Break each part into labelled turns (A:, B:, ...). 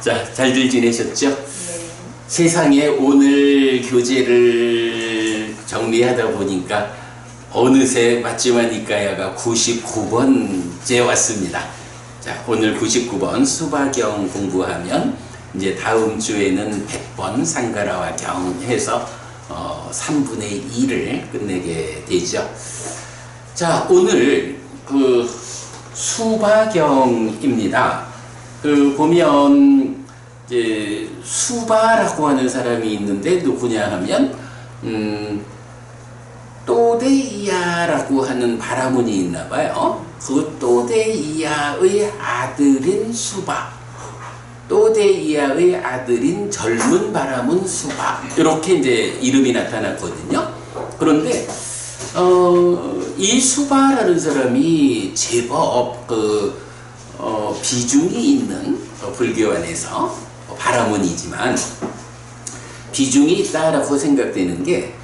A: 자, 잘들 지내셨죠?
B: 네.
A: 세상에 오늘 교재를 정리하다 보니까 어느새 맞지마니까야가 99번째 왔습니다. 자, 오늘 99번 수바경 공부하면 이제 다음 주에는 100번 상가라와 경 해서 3분의 2를 끝내게 되죠. 자, 오늘 그 수바경입니다. 보면 이제 수바라고 하는 사람이 있는데 누구냐 하면 또데이야라고 하는 바라문이 있나 봐요. 그 또데이야의 아들인 수바, 또데이야의 아들인 젊은 바라문 수바, 이렇게 이제 이름이 나타났거든요. 그런데 이 수바라는 사람이 제법 비중이 있는 불교 안에서 바라문이지만 비중이 있다라고 생각되는 게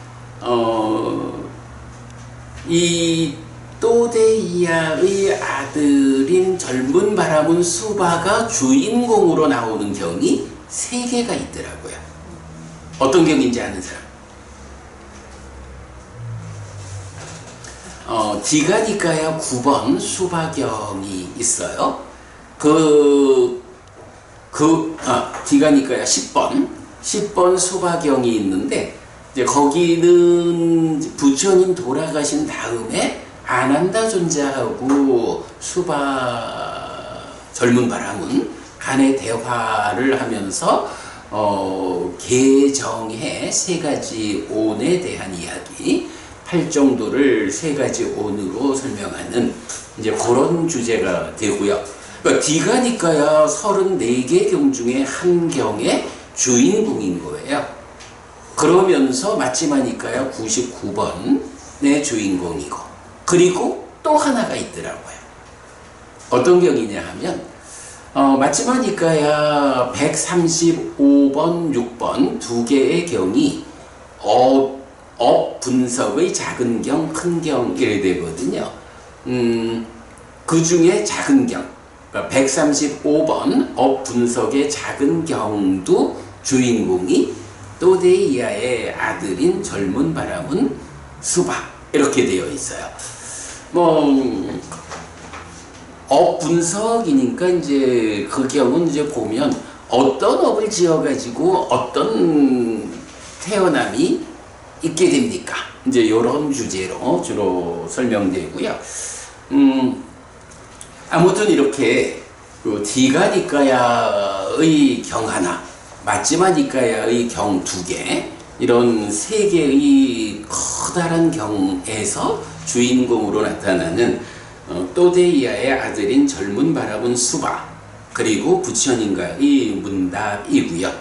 A: 이 또데이야의 아들인 젊은 바라문 수바가 주인공으로 나오는 경이 3개가 있더라고요. 어떤 경인지 아는 사람? 디가니까야 9번 수바경이 있어요. 디가니까야 10번 수바경이 있는데, 이제 거기는 부처님 돌아가신 다음에 아난다 존자하고 수바 젊은 바라문 간의 대화를 하면서 개정해 3가지 온에 대한 이야기, 8정도를 3가지 온으로 설명하는 이제 그런 주제가 되고요. 그러니까 디가니까야 34개 경 중에 한 경의 주인공인 거예요. 그러면서 맞지마니까야 99번의 주인공이고, 그리고 또 하나가 있더라고요. 어떤 경이냐 하면 맞지마니까야 135번, 6번 2개의 경이 업 분석의 작은 경, 큰 경 이래 되거든요. 그 중에 작은 경, 그러니까 135번 업 분석의 작은 경도 주인공이 또데이야의 아들인 젊은 바라문 수바, 이렇게 되어 있어요. 업 분석이니까 이제 그 경은 이제 보면 어떤 업을 지어가지고 어떤 태어남이 있게 됩니까? 이제 이런 주제로 주로 설명되고요. 아무튼 이렇게 디가니까야의 경 하나, 맞지마니까야의 경 2개, 이런 3개의 커다란 경에서 주인공으로 나타나는 또데이야의 아들인 젊은 바라문 수바, 그리고 부처님과의 문답이고요.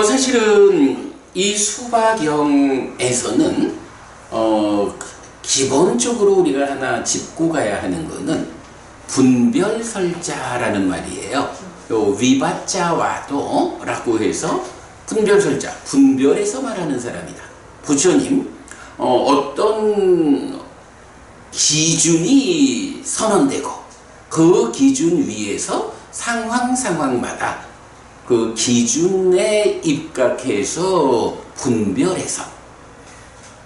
A: 사실은 이 수바경에서는 기본적으로 우리가 하나 짚고 가야 하는 것은 분별설자라는 말이에요. 위바자와도 라고 해서 분별설자, 분별에서 말하는 사람이다. 부처님 어떤 기준이 선언되고 그 기준 위에서 상황마다 그 기준에 입각해서 분별해서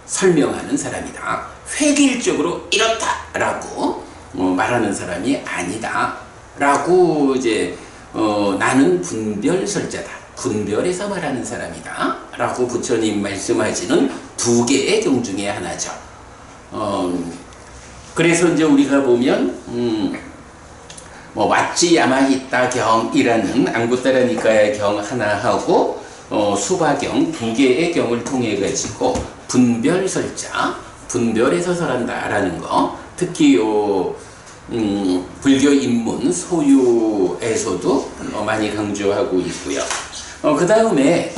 A: 설명하는 사람이다. 획일적으로 이렇다라고 말하는 사람이 아니다 라고 이제 나는 분별설자다, 분별해서 말하는 사람이다 라고 부처님 말씀하시는 2개의 경 중에 하나죠. 그래서 이제 우리가 보면 왓지 야마히타 경이라는 앙구타라니까의 경 하나하고 수바경 2개의 경을 통해 가지고 분별설자, 분별해서 설한다라는 거, 특히 불교 입문 소유에서도 많이 강조하고 있고요. 그 다음에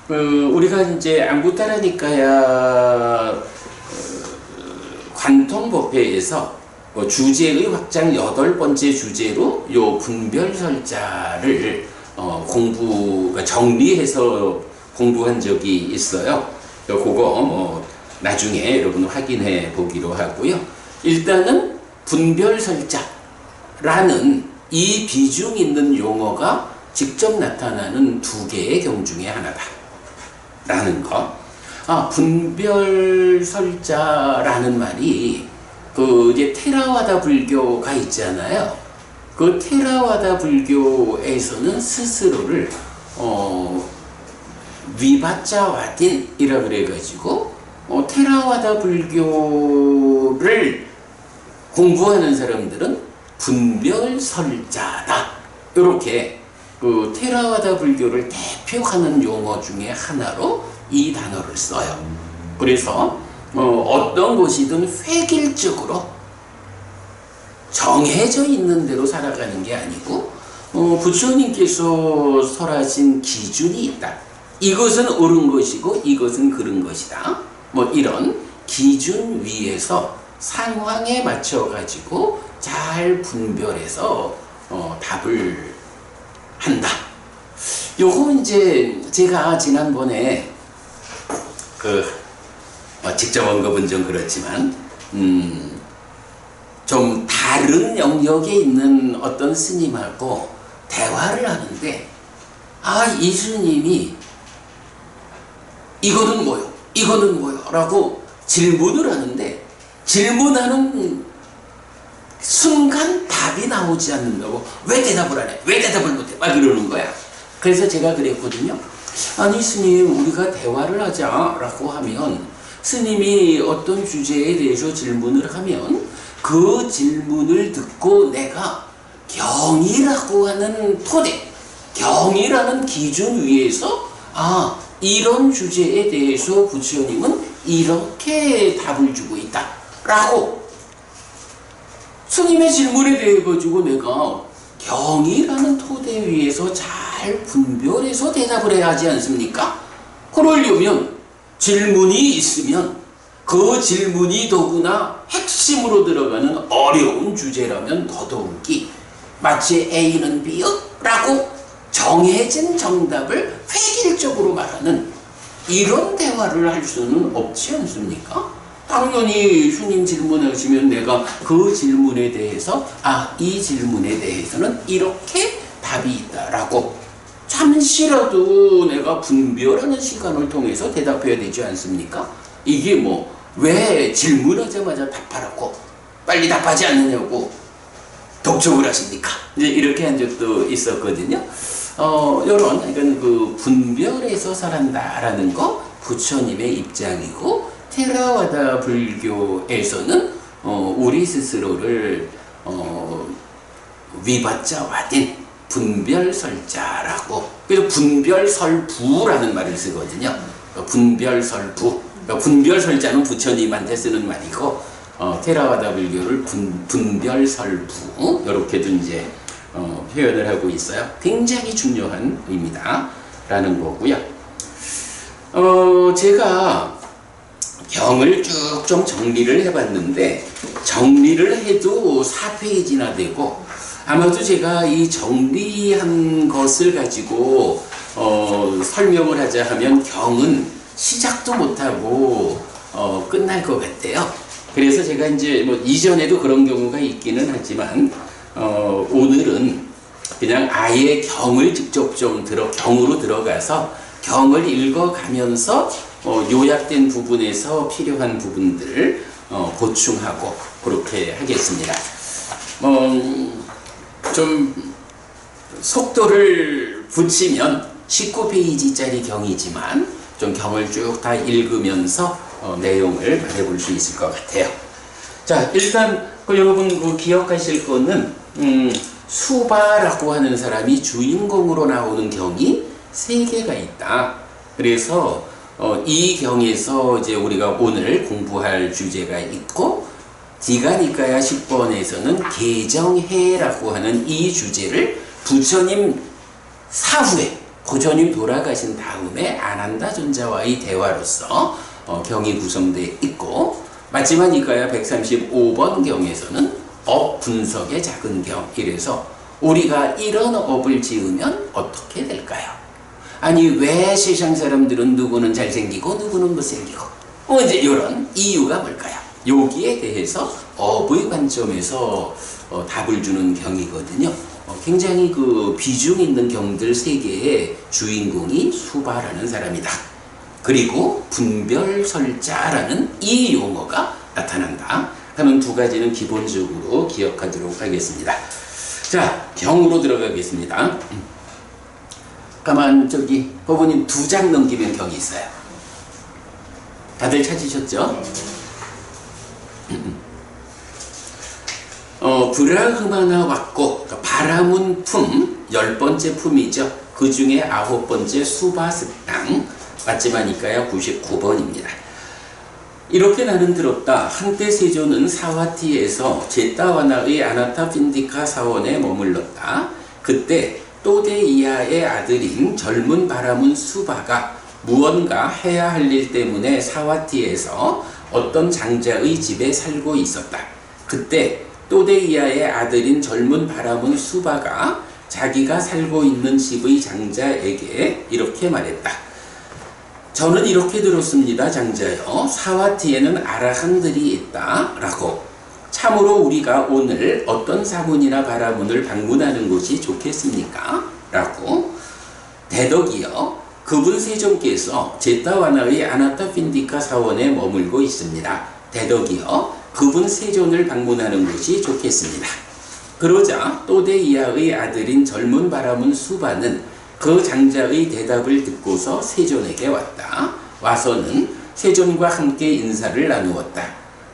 A: 우리가 이제 앙구타라니까야 관통법회에서 주제의 확장 8번째 주제로 요 분별설자를 정리해서 공부한 적이 있어요. 그거 나중에 여러분 확인해 보기로 하고요. 일단은 분별설자라는 이 비중 있는 용어가 직접 나타나는 두 개의 경 중에 하나다 라는 거. 분별설자라는 말이 그 이제 테라와다 불교가 있잖아요. 그 테라와다 불교에서는 스스로를 위바짜와딘이라 그래가지고 테라와다 불교를 공부하는 사람들은 분별설자다. 이렇게 그 테라와다 불교를 대표하는 용어 중에 하나로 이 단어를 써요. 그래서 어떤 것이든 획일적으로 정해져 있는 대로 살아가는 게 아니고 부처님께서 설하신 기준이 있다. 이것은 옳은 것이고 이것은 그른 것이다. 뭐 이런 기준 위에서 상황에 맞춰 가지고 잘 분별해서 답을 한다. 요거 이제 제가 지난번에 직접 언급은 좀 그렇지만 좀 다른 영역에 있는 어떤 스님하고 대화를 하는데 이 스님이 이거는 뭐요? 이거는 뭐요? 라고 질문을 하는데 질문하는 순간 답이 나오지 않는다고. 왜 대답을 안 해? 왜 대답을 못해? 막 이러는 거야. 그래서 제가 그랬거든요. 아니 스님, 우리가 대화를 하자라고 하면 스님이 어떤 주제에 대해서 질문을 하면 그 질문을 듣고 내가 경이라고 하는 토대, 경이라는 기준 위에서 이런 주제에 대해서 부처님은 이렇게 답을 주고 있다 라고 스님의 질문에 대해 가지고 내가 경이라는 토대 위에서 잘 분별해서 대답을 해야 하지 않습니까? 그러려면 질문이 있으면 그 질문이 더구나 핵심으로 들어가는 어려운 주제라면 더더욱이 마치 A는 B요? 라고 정해진 정답을 획일적으로 말하는 이런 대화를 할 수는 없지 않습니까? 당연히 스님 질문하시면 내가 그 질문에 대해서 이 질문에 대해서는 이렇게 답이 있다라고 잠시라도 내가 분별하는 시간을 통해서 대답해야 되지 않습니까? 이게 뭐 왜 질문하자마자 답하라고 빨리 답하지 않느냐고 독촉을 하십니까? 이제 이렇게 한 적도 있었거든요. 요런 그 분별해서 살아간다라는 거 부처님의 입장이고, 테라와다 불교에서는 우리 스스로를 위바짜와딘 분별설자라고, 그래서 분별설부라는 말을 쓰거든요. 분별설부. 분별설자는 부처님한테 쓰는 말이고, 테라와다 불교를 분별설부 이렇게도 이제 표현을 하고 있어요. 굉장히 중요한 의미다라는 거고요. 제가 경을 쭉 좀 정리를 해봤는데 정리를 해도 4페이지나 되고, 아마도 제가 이 정리한 것을 가지고 설명을 하자 하면 경은 시작도 못하고 끝날 것 같아요. 그래서 제가 이제 뭐 이전에도 그런 경우가 있기는 하지만 오늘은 그냥 아예 경을 직접 좀 경으로 들어가서 경을 읽어가면서 요약된 부분에서 필요한 부분들을 보충하고 그렇게 하겠습니다. 좀 속도를 붙이면 19페이지짜리 경이지만 좀 경을 쭉 다 읽으면서 내용을 말해볼 수 있을 것 같아요. 자, 일단 여러분 기억하실 거는 수바라고 하는 사람이 주인공으로 나오는 경이 3개가 있다. 그래서 이 경에서 이제 우리가 오늘 공부할 주제가 있고, 디가니까야 10번에서는 개정해라고 하는 이 주제를 부처님 사후에, 부처님 돌아가신 다음에 아난다 존자와의 대화로서 경이 구성되어 있고, 마지막 니까야 135번 경에서는 업 분석의 작은 경, 이래서 우리가 이런 업을 지으면 어떻게 될까요? 아니 왜 세상 사람들은 누구는 잘생기고 누구는 못생기고 이제 이런 이유가 뭘까요? 여기에 대해서 법의 관점에서 답을 주는 경이거든요. 굉장히 그 비중 있는 경들 세 개의 주인공이 수바라는 사람이다. 그리고 분별설자라는 이 용어가 나타난다 하는 두 가지는 기본적으로 기억하도록 하겠습니다. 자, 경으로 들어가겠습니다. 가만 저기 법원님 2장 넘기면 경이 있어요. 다들 찾으셨죠? 브라흐마나 왔고, 그러니까 바라문 품 10번째 품이죠. 그 중에 9번째 수바스탕 맞지마니까야 99번입니다. 이렇게 나는 들었다. 한때 세조는 사와티에서 제타와나의 아나타핀디카 사원에 머물렀다. 그때 또데이아의 아들인 젊은 바라문 수바가 무언가 해야 할 일 때문에 사와티에서 어떤 장자의 집에 살고 있었다. 그때 또데이아의 아들인 젊은 바라문 수바가 자기가 살고 있는 집의 장자에게 이렇게 말했다. 저는 이렇게 들었습니다, 장자여. 사와티에는 아라한들이 있다. 라고. 참으로 우리가 오늘 어떤 사문이나 바라문을 방문하는 것이 좋겠습니까? 라고. 대덕이여. 그분 세종께서 제타와나의 아나타핀디카 사원에 머물고 있습니다. 대덕이여. 그분 세존을 방문하는 것이 좋겠습니다. 그러자 또데이아의 아들인 젊은 바라문 수바는 그 장자의 대답을 듣고서 세존에게 왔다. 와서는 세존과 함께 인사를 나누었다.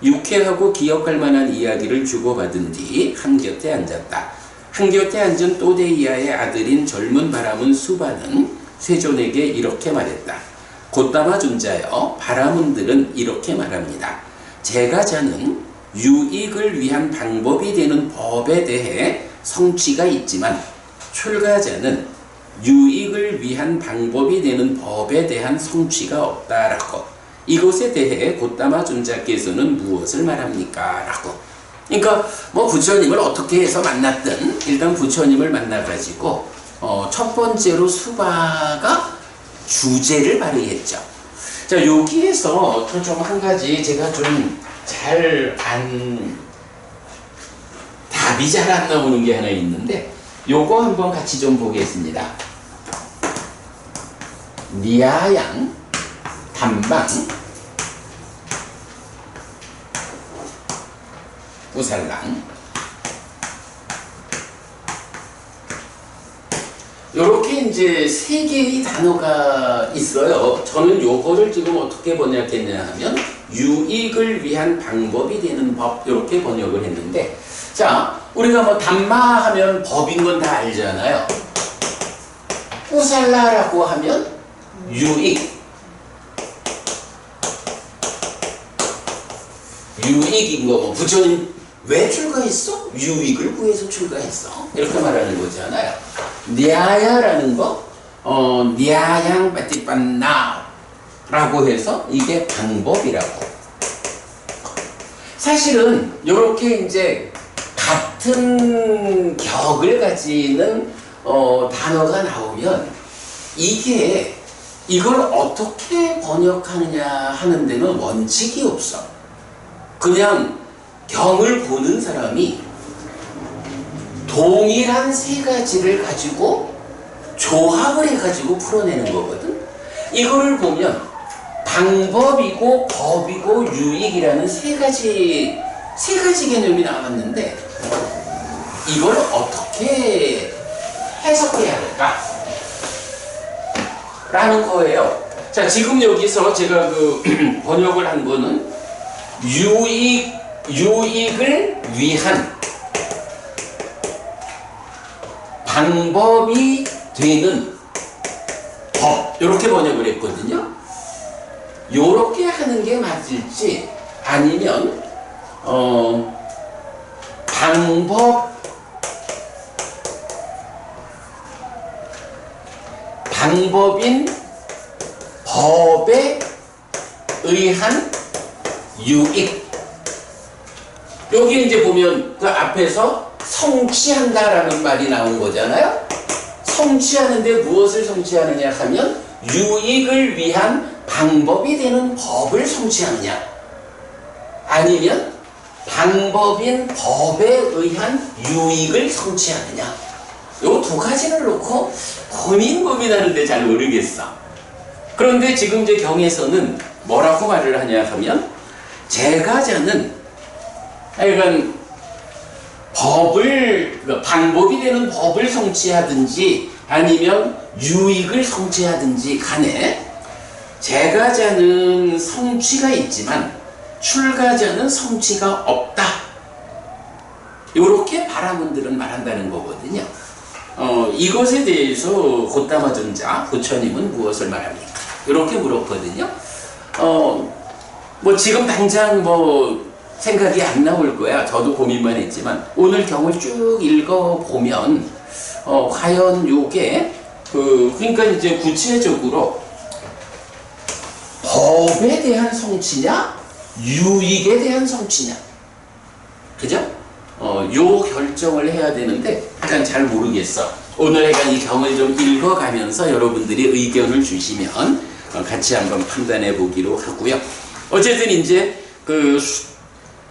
A: 유쾌하고 기억할 만한 이야기를 주고받은 뒤 한곁에 앉았다. 한곁에 앉은 또데이아의 아들인 젊은 바라문 수바는 세존에게 이렇게 말했다. 곧다마 존자여, 바라문들은 이렇게 말합니다. 제가 자는 유익을 위한 방법이 되는 법에 대해 성취가 있지만 출가자는 유익을 위한 방법이 되는 법에 대한 성취가 없다라고. 이것에 대해 곧다마 존자께서는 무엇을 말합니까? 라고. 그러니까 뭐 부처님을 어떻게 해서 만났든 일단 부처님을 만나가지고 첫 번째로 수바가 주제를 발휘했죠. 자, 여기에서 좀 한 가지 제가 좀 답이 잘 안 나오는 게 하나 있는데 요거 한번 같이 좀 보겠습니다. 니아양, 담방, 우살랑 요렇게 이제 세 개의 단어가 있어요. 저는 요거를 지금 어떻게 번역했냐 하면 유익을 위한 방법이 되는 법 이렇게 번역을 했는데, 자, 우리가 뭐 담마 하면 법인 건 다 알잖아요. 우살라라고 하면 유익, 유익인 거고, 부처님 왜 출가했어? 유익을 구해서 출가했어. 이렇게 말하는 거잖아요. 냐야라는 거, 냐양 빠띠빤나 라고 해서 이게 방법이라고. 사실은 이렇게 이제 같은 격을 가지는 단어가 나오면 이걸 어떻게 번역하느냐 하는 데는 원칙이 없어. 그냥 경을 보는 사람이 동일한 세 가지를 가지고 조합을 해가지고 풀어내는 거거든. 이거를 보면 방법이고 법이고 유익이라는 세 가지 개념이 나왔는데 이걸 어떻게 해석해야 할까? 라는 거예요. 자, 지금 여기서 제가 그 번역을 한 거는 유익을 위한 방법이 되는 법, 이렇게 번역을 했거든요. 요렇게 하는 게 맞을지 아니면 방법인 법에 의한 유익. 여기 이제 보면 그 앞에서 성취한다라는 말이 나온 거잖아요. 성취하는데 무엇을 성취하느냐 하면 유익을 위한 방법이 되는 법을 성취하느냐, 아니면 방법인 법에 의한 유익을 성취하느냐. 요 두 가지를 놓고 고민하는데 잘 모르겠어. 그런데 지금 이제 경에서는 뭐라고 말을 하냐 하면 제가자는 하여간 방법이 되는 법을 성취하든지 아니면 유익을 성취하든지 간에 제가자는 성취가 있지만 출가자는 성취가 없다. 이렇게 바라문들은 말한다는 거거든요. 이것에 대해서 곧다마존자 부처님은 무엇을 말합니까? 이렇게 물었거든요. 뭐 지금 당장 뭐 생각이 안 나올 거야. 저도 고민만 했지만 오늘 경을 쭉 읽어보면 과연 요게 그러니까 이제 구체적으로 법에 대한 성취냐 유익에 대한 성취냐, 그죠? 요 결정을 해야 되는데 약간 잘 모르겠어. 오늘 약간 이 경을 좀 읽어가면서 여러분들이 의견을 주시면 같이 한번 판단해 보기로 하고요. 어쨌든 이제 그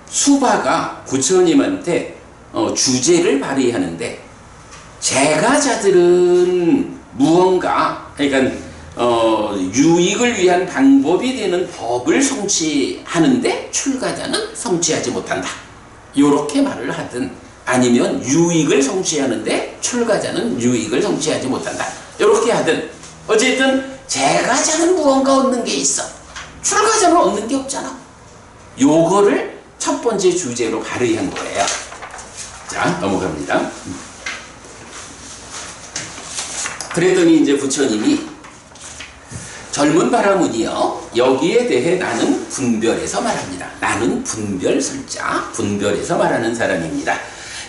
A: 수바가 부처님한테 주제를 발휘하는데 제가자들은 무언가 그러니까 유익을 위한 방법이 되는 법을 성취하는데 출가자는 성취하지 못한다. 요렇게 말을 하든 아니면 유익을 성취하는데 출가자는 유익을 성취하지 못한다. 요렇게 하든 어쨌든 제가자는 무언가 얻는 게 있어. 출가자는 얻는 게 없잖아. 요거를 첫 번째 주제로 발휘한 거예요. 자, 넘어갑니다. 그랬더니 이제 부처님이 젊은 바라문이여 여기에 대해 나는 분별해서 말합니다. 나는 분별설자 분별해서 말하는 사람입니다.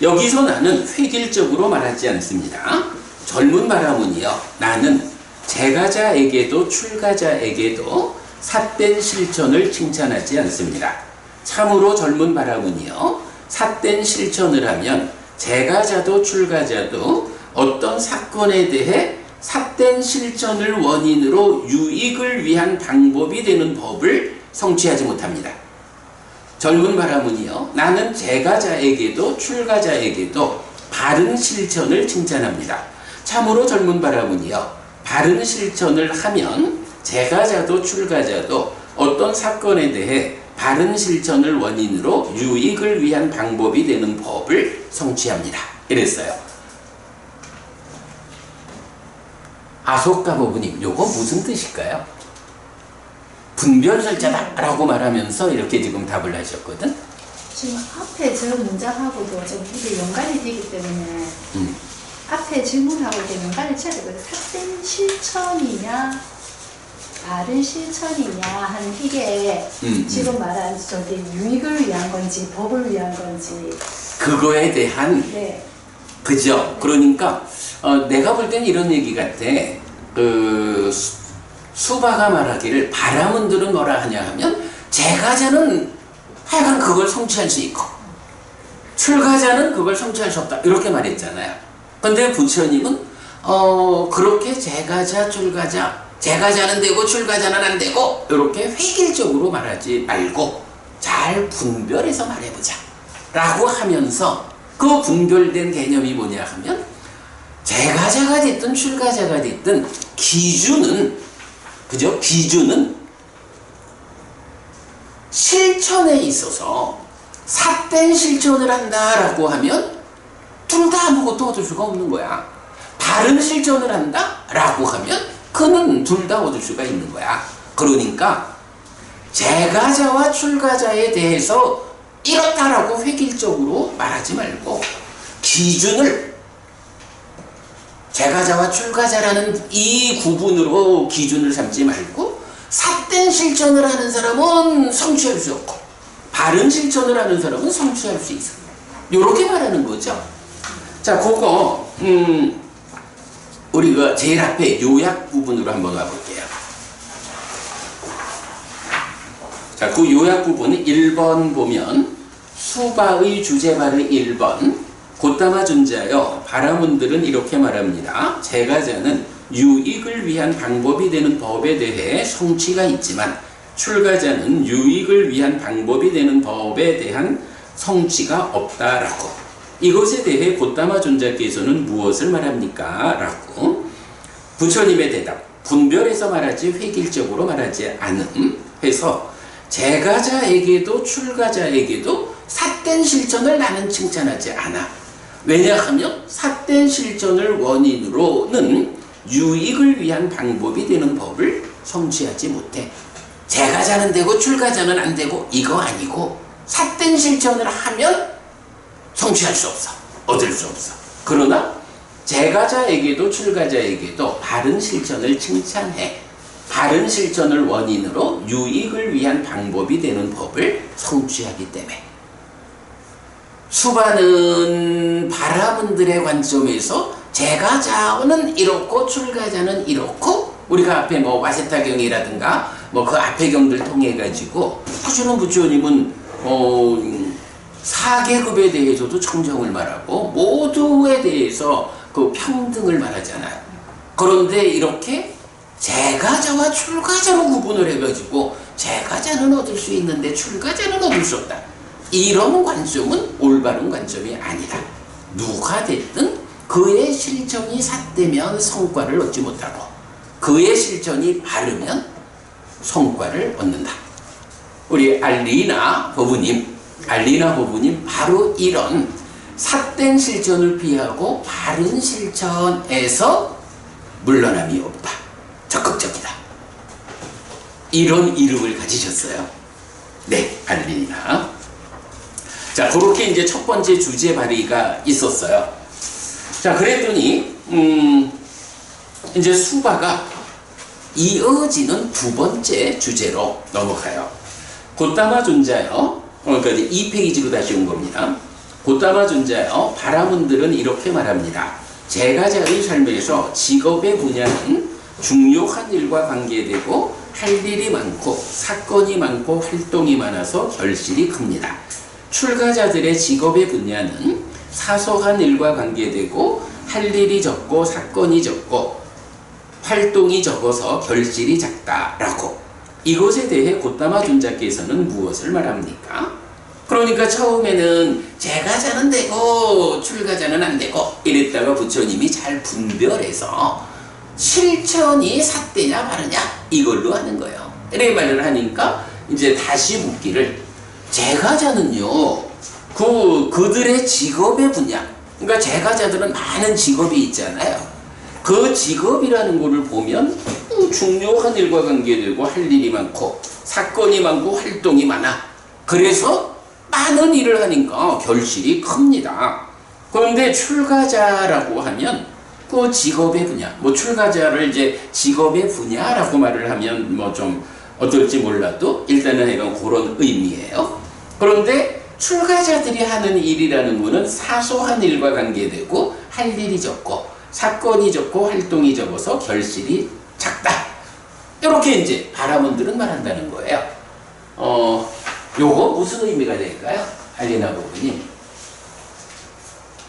A: 여기서 나는 획일적으로 말하지 않습니다. 젊은 바라문이여 나는 제가자에게도 출가자에게도 삿된 실천을 칭찬하지 않습니다. 참으로 젊은 바라문이여 삿된 실천을 하면 제가자도 출가자도 어떤 사건에 대해 삿된 실천을 원인으로 유익을 위한 방법이 되는 법을 성취하지 못합니다. 젊은 바라문이여 나는 제가자에게도 출가자에게도 바른 실천을 칭찬합니다. 참으로 젊은 바라문이여 바른 실천을 하면 제가자도 출가자도 어떤 사건에 대해 바른 실천을 원인으로 유익을 위한 방법이 되는 법을 성취합니다. 이랬어요. 아속가보부님, 요거 무슨 뜻일까요? 분별설자다라고 말하면서 이렇게 지금 답을 하셨거든?
B: 지금 앞에 저 문장하고도 좀 이게 연관이 되기 때문에 앞에 질문하고 이렇게 연관을 쳐야 되거든요. 삿된 실천이냐 바른 실천이냐 하는 이게 지금 말한 저기 유익을 위한 건지 법을 위한 건지
A: 그거에 대한
B: 네.
A: 그죠?
B: 네.
A: 그러니까 내가 볼 때는 이런 얘기 같아. 수바가 말하기를 바라문들은 뭐라 하냐 하면 제가자는 하여간 그걸 성취할 수 있고 출가자는 그걸 성취할 수 없다 이렇게 말했잖아요. 근데 부처님은 그렇게 제가자 출가자 제가자는 되고 출가자는 안 되고 이렇게 획일적으로 말하지 말고 잘 분별해서 말해보자 라고 하면서 그 분별된 개념이 뭐냐 하면 제가자가 됐든 출가자가 됐든 기준은 그죠? 기준은 실천에 있어서 삿된 실천을 한다라고 하면 둘 다 아무것도 얻을 수가 없는 거야. 바른 실천을 한다라고 하면 그는 둘 다 얻을 수가 있는 거야. 그러니까 제가자와 출가자에 대해서 이렇다라고 획일적으로 말하지 말고 기준을 제가자와 출가자라는 이 구분으로 기준을 삼지 말고 삿된 실천을 하는 사람은 성취할 수 없고 바른 실천을 하는 사람은 성취할 수 있어. 요렇게 말하는 거죠. 자, 그거 우리가 제일 앞에 요약 부분으로 한번 가볼게요. 자, 그 요약 부분은 1번 보면 수바의 주제말의 1번 곧다마 존자여 바라문들은 이렇게 말합니다. 제가자는 유익을 위한 방법이 되는 법에 대해 성취가 있지만 출가자는 유익을 위한 방법이 되는 법에 대한 성취가 없다라고. 이것에 대해 곧다마 존자께서는 무엇을 말합니까? 라고. 부처님의 대답, 분별해서 말하지 획일적으로 말하지 않음 해서 제가자에게도 출가자에게도 삿된 실천을 나는 칭찬하지 않아. 왜냐하면 삿된 실천을 원인으로는 유익을 위한 방법이 되는 법을 성취하지 못해. 제가자는 되고 출가자는 안 되고 이거 아니고 삿된 실천을 하면 성취할 수 없어. 얻을 수 없어. 그러나 제가자에게도 출가자에게도 바른 실천을 칭찬해. 바른 실천을 원인으로 유익을 위한 방법이 되는 법을 성취하기 때문에 수많은 바라문들의 관점에서 제가자는 이렇고 출가자는 이렇고 우리가 앞에 뭐 와세타경이라든가 뭐 그 앞에 경들 통해 가지고 하시는 부처님은 4계급에 대해서도 청정을 말하고 모두에 대해서 그 평등을 말하잖아요. 그런데 이렇게 제가자와 출가자로 구분을 해가지고 제가자는 얻을 수 있는데 출가자는 얻을 수 없다. 이런 관점은 올바른 관점이 아니다. 누가 됐든 그의 실천이 삿되면 성과를 얻지 못하고 그의 실천이 바르면 성과를 얻는다. 우리 알리나 법부님 바로 이런 삿된 실천을 피하고 바른 실천에서 물러남이 없다. 적극적이다. 이런 이름을 가지셨어요. 네, 알리나. 자, 그렇게 이제 첫 번째 주제 발의가 있었어요. 자, 그랬더니 이제 수바가 이어지는 두 번째 주제로 넘어가요. 곧다마 존자여, 그러니까 이제 2페이지로 다시 온 겁니다. 곧다마 존자여, 바라문들은 이렇게 말합니다. 제가자의 삶에서 직업의 분야는 중요한 일과 관계되고 할 일이 많고 사건이 많고 활동이 많아서 결실이 큽니다. 출가자들의 직업의 분야는 사소한 일과 관계되고 할 일이 적고 사건이 적고 활동이 적어서 결실이 작다라고. 이것에 대해 곧다마 존자께서는 무엇을 말합니까? 그러니까 처음에는 제가자는 되고 출가자는 안 되고 이랬다가 부처님이 잘 분별해서 실천이 삿되냐 바르냐 이걸로 하는 거예요. 이렇게 말을 하니까 이제 다시 묻기를, 제가자는요 그들의 직업의 분야, 그러니까 제가자들은 많은 직업이 있잖아요. 그 직업이라는 거를 보면 중요한 일과 관계되고 할 일이 많고 사건이 많고 활동이 많아. 그래서 많은 일을 하니까 결실이 큽니다. 그런데 출가자라고 하면 그 직업의 분야, 뭐 출가자를 이제 직업의 분야라고 말을 하면 뭐 좀 어떨지 몰라도 일단은 이런 그런 의미예요. 그런데 출가자들이 하는 일이라는 거는 사소한 일과 관계되고 할 일이 적고 사건이 적고 활동이 적어서 결실이 작다. 이렇게 이제 바라문들은 말한다는 거예요. 요거 무슨 의미가 될까요? 알리나 부부님.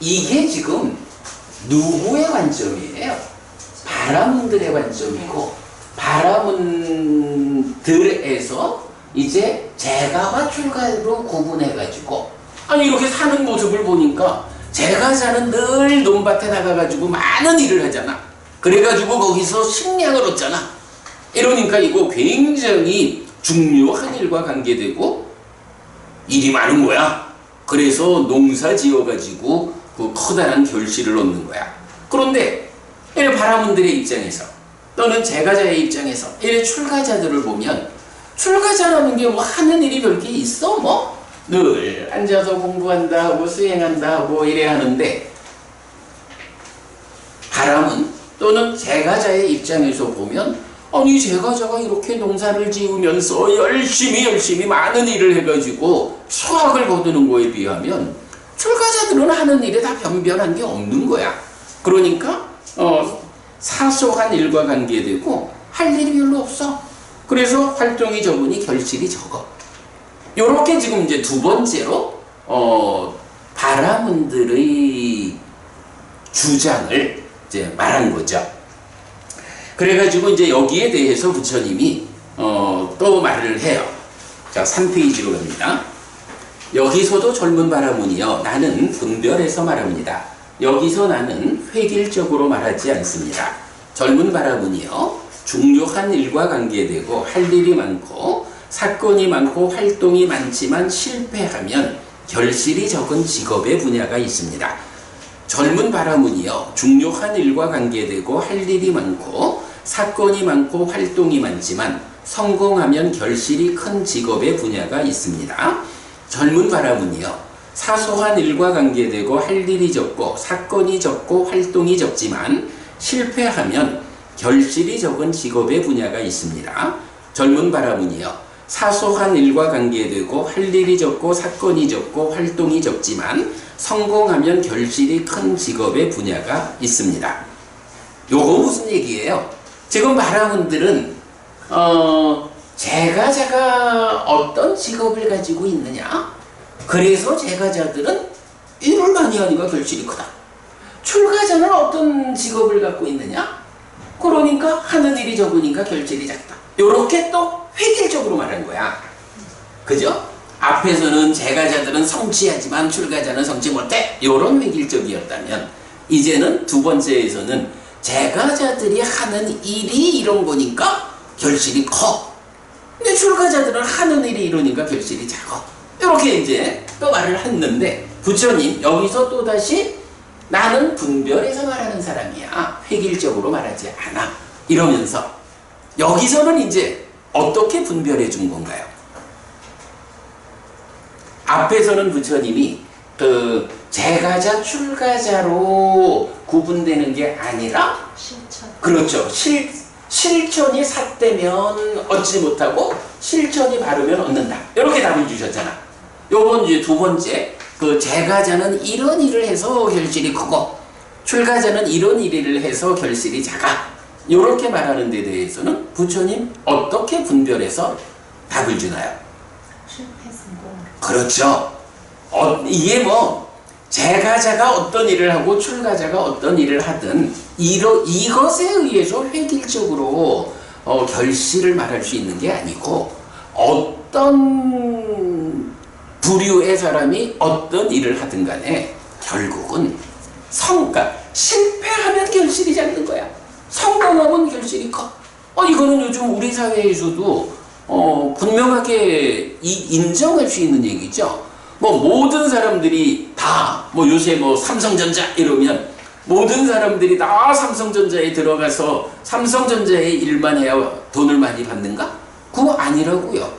A: 이게 지금 누구의 관점이에요? 바라문들의 관점이고, 바라문들에서 이제 제가와 출가로 구분해가지고, 아니 이렇게 사는 모습을 보니까 제가자는 늘 논밭에 나가가지고 많은 일을 하잖아. 그래가지고 거기서 식량을 얻잖아. 이러니까 이거 굉장히 중요한 일과 관계되고 일이 많은 거야. 그래서 농사 지어가지고 그 커다란 결실을 얻는 거야. 그런데 이래 바라문들의 입장에서 또는 제가자의 입장에서 이래 출가자들을 보면 출가자라는 게 뭐 하는 일이 별 게 있어? 뭐 늘 앉아서 공부한다 하고 수행한다 하고 이래 하는데, 바라문 또는 제가자의 입장에서 보면 아니 제가자가 이렇게 농사를 지으면서 열심히 많은 일을 해가지고 수확을 거두는 거에 비하면 출가자들은 하는 일에 다 변변한 게 없는 거야. 그러니까 사소한 일과 관계되고 할 일이 별로 없어. 그래서 활동이 적으니 결실이 적어. 요렇게 지금 이제 두 번째로 바라문들의 주장을 이제 말한 거죠. 그래가지고 이제 여기에 대해서 부처님이 또 말을 해요. 자, 3페이지로 갑니다. 여기서도 젊은 바라문이여 나는 분별해서 말합니다. 여기서 나는 획일적으로 말하지 않습니다. 젊은 바라문이여 중요한 일과 관계되고 할 일이 많고 사건이 많고 활동이 많지만 실패하면 결실이 적은 직업의 분야가 있습니다. 젊은 바라문이여 중요한 일과 관계되고 할 일이 많고 사건이 많고 활동이 많지만 성공하면 결실이 큰 직업의 분야가 있습니다. 젊은 바라문이여 사소한 일과 관계되고 할 일이 적고 사건이 적고 활동이 적지만 실패하면 결실이 적은 직업의 분야가 있습니다. 젊은 바라문이여 사소한 일과 관계되고 할 일이 적고 사건이 적고 활동이 적지만 성공하면 결실이 큰 직업의 분야가 있습니다. 요거 무슨 얘기예요? 지금 바라문들은 제가자가 어떤 직업을 가지고 있느냐? 그래서 제가자들은 일을 많이 하니까 결실이 크다. 출가자는 어떤 직업을 갖고 있느냐? 그러니까 하는 일이 적으니까 결실이 작다. 요렇게 또 획일적으로 말한 거야. 그죠? 앞에서는 제가자들은 성취하지만 출가자는 성취 못해. 요런 획일적이었다면 이제는 두 번째에서는 제가자들이 하는 일이 이런 거니까 결실이 커. 근데 출가자들은 하는 일이 이러니까 결실이 작아. 이렇게 이제 또 말을 했는데 부처님 여기서 또다시 나는 분별해서 말하는 사람이야. 획일적으로 말하지 않아. 이러면서 여기서는 이제 어떻게 분별해 준 건가요? 앞에서는 부처님이 그 제가자 출가자로 구분되는 게 아니라
B: 실천.
A: 그렇죠. 실천이 삿되면 얻지 못하고 실천이 바르면 얻는다. 이렇게 답을 주셨잖아. 요번 이제 두 번째 그 제가자는 이런 일을 해서 결실이 크고 출가자는 이런 일을 해서 결실이 작아. 이렇게 말하는 데 대해서는 부처님 어떻게 분별해서 답을 주나요?
B: 실패 성공.
A: 그렇죠. 이게 뭐 제가자가 어떤 일을 하고 출가자가 어떤 일을 하든 이것에 의해서 획일적으로 결실을 말할 수 있는 게 아니고 어떤 부류의 사람이 어떤 일을 하든 간에 결국은 그러니까 실패하면 결실이 작는 거야. 성공하면 결실이 커. 이거는 요즘 우리 사회에서도 분명하게 인정할 수 있는 얘기죠. 뭐 모든 사람들이 다 뭐 요새 뭐 삼성전자 이러면 모든 사람들이 다 삼성전자에 들어가서 삼성전자의 일만 해야 돈을 많이 받는가? 그거 아니라고요.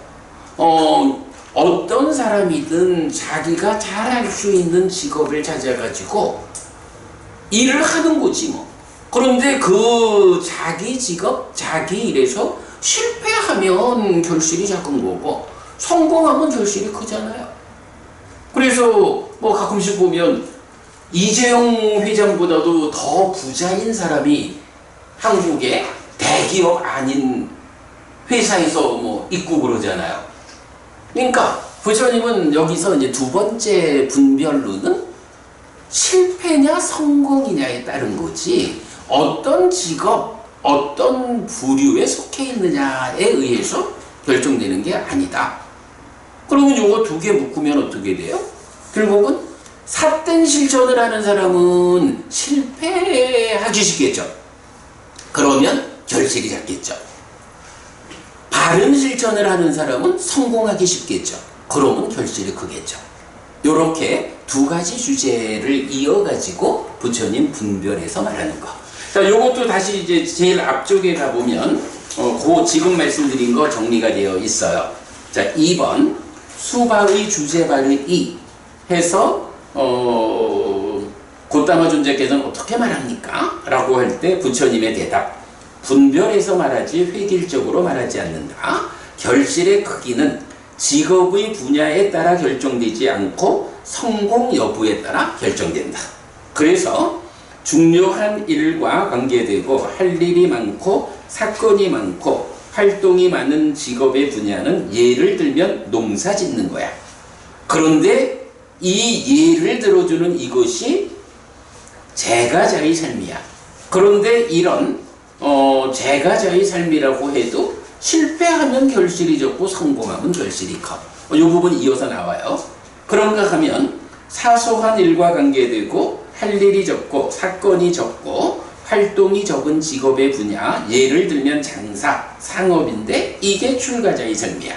A: 어떤 사람이든 자기가 잘할 수 있는 직업을 찾아가지고 일을 하는 거지 뭐. 그런데 그 자기 직업, 자기 일에서 실패하면 결실이 작은 거고 성공하면 결실이 크잖아요. 그래서 뭐 가끔씩 보면 이재용 회장보다도 더 부자인 사람이 한국의 대기업 아닌 회사에서 뭐 있고 그러잖아요. 그러니까 부처님은 여기서 이제 두 번째 분별로는 실패냐 성공이냐에 따른 거지 어떤 직업, 어떤 부류에 속해 있느냐에 의해서 결정되는 게 아니다. 그러면 요거 두 개 묶으면 어떻게 돼요? 결국은 삿된 실천을 하는 사람은 실패하기 쉽겠죠. 그러면 결실이 작겠죠. 바른 실천을 하는 사람은 성공하기 쉽겠죠. 그러면 결실이 크겠죠. 요렇게 두 가지 주제를 이어가지고 부처님 분별해서 말하는 거. 자, 요것도 다시 이제 제일 앞쪽에 가보면, 지금 말씀드린 거 정리가 되어 있어요. 자, 2번. 수바의 주제발의 이 해서, 고따마 존자께서는 어떻게 말합니까? 라고 할 때 부처님의 대답. 분별해서 말하지 획일적으로 말하지 않는다. 결실의 크기는 직업의 분야에 따라 결정되지 않고 성공 여부에 따라 결정된다. 그래서 중요한 일과 관계되고 할 일이 많고 사건이 많고 활동이 많은 직업의 분야는 예를 들면 농사 짓는 거야. 그런데 이 예를 들어주는 이것이 제가자의 삶이야. 그런데 이런 제가자의 삶이라고 해도 실패하면 결실이 적고 성공하면 결실이 커. 이 부분 이어서 나와요. 그런가 하면 사소한 일과 관계되고 할 일이 적고 사건이 적고 활동이 적은 직업의 분야, 예를 들면 장사, 상업인데 이게 출가자의 삶이야.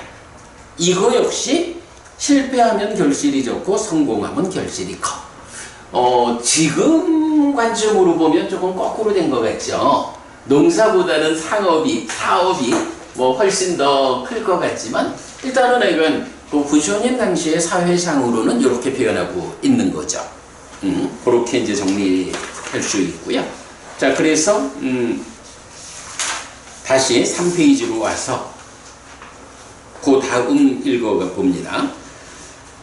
A: 이거 역시 실패하면 결실이 적고 성공하면 결실이 커. 지금 관점으로 보면 조금 거꾸로 된 것 같죠. 농사보다는 사업이 뭐 훨씬 더 클 것 같지만 일단은 이건 그 부처님 당시의 사회상으로는 이렇게 표현하고 있는 거죠. 그렇게 이제 정리할 수 있고요. 자, 그래서 다시 3페이지로 와서 그 다음 읽어봅니다.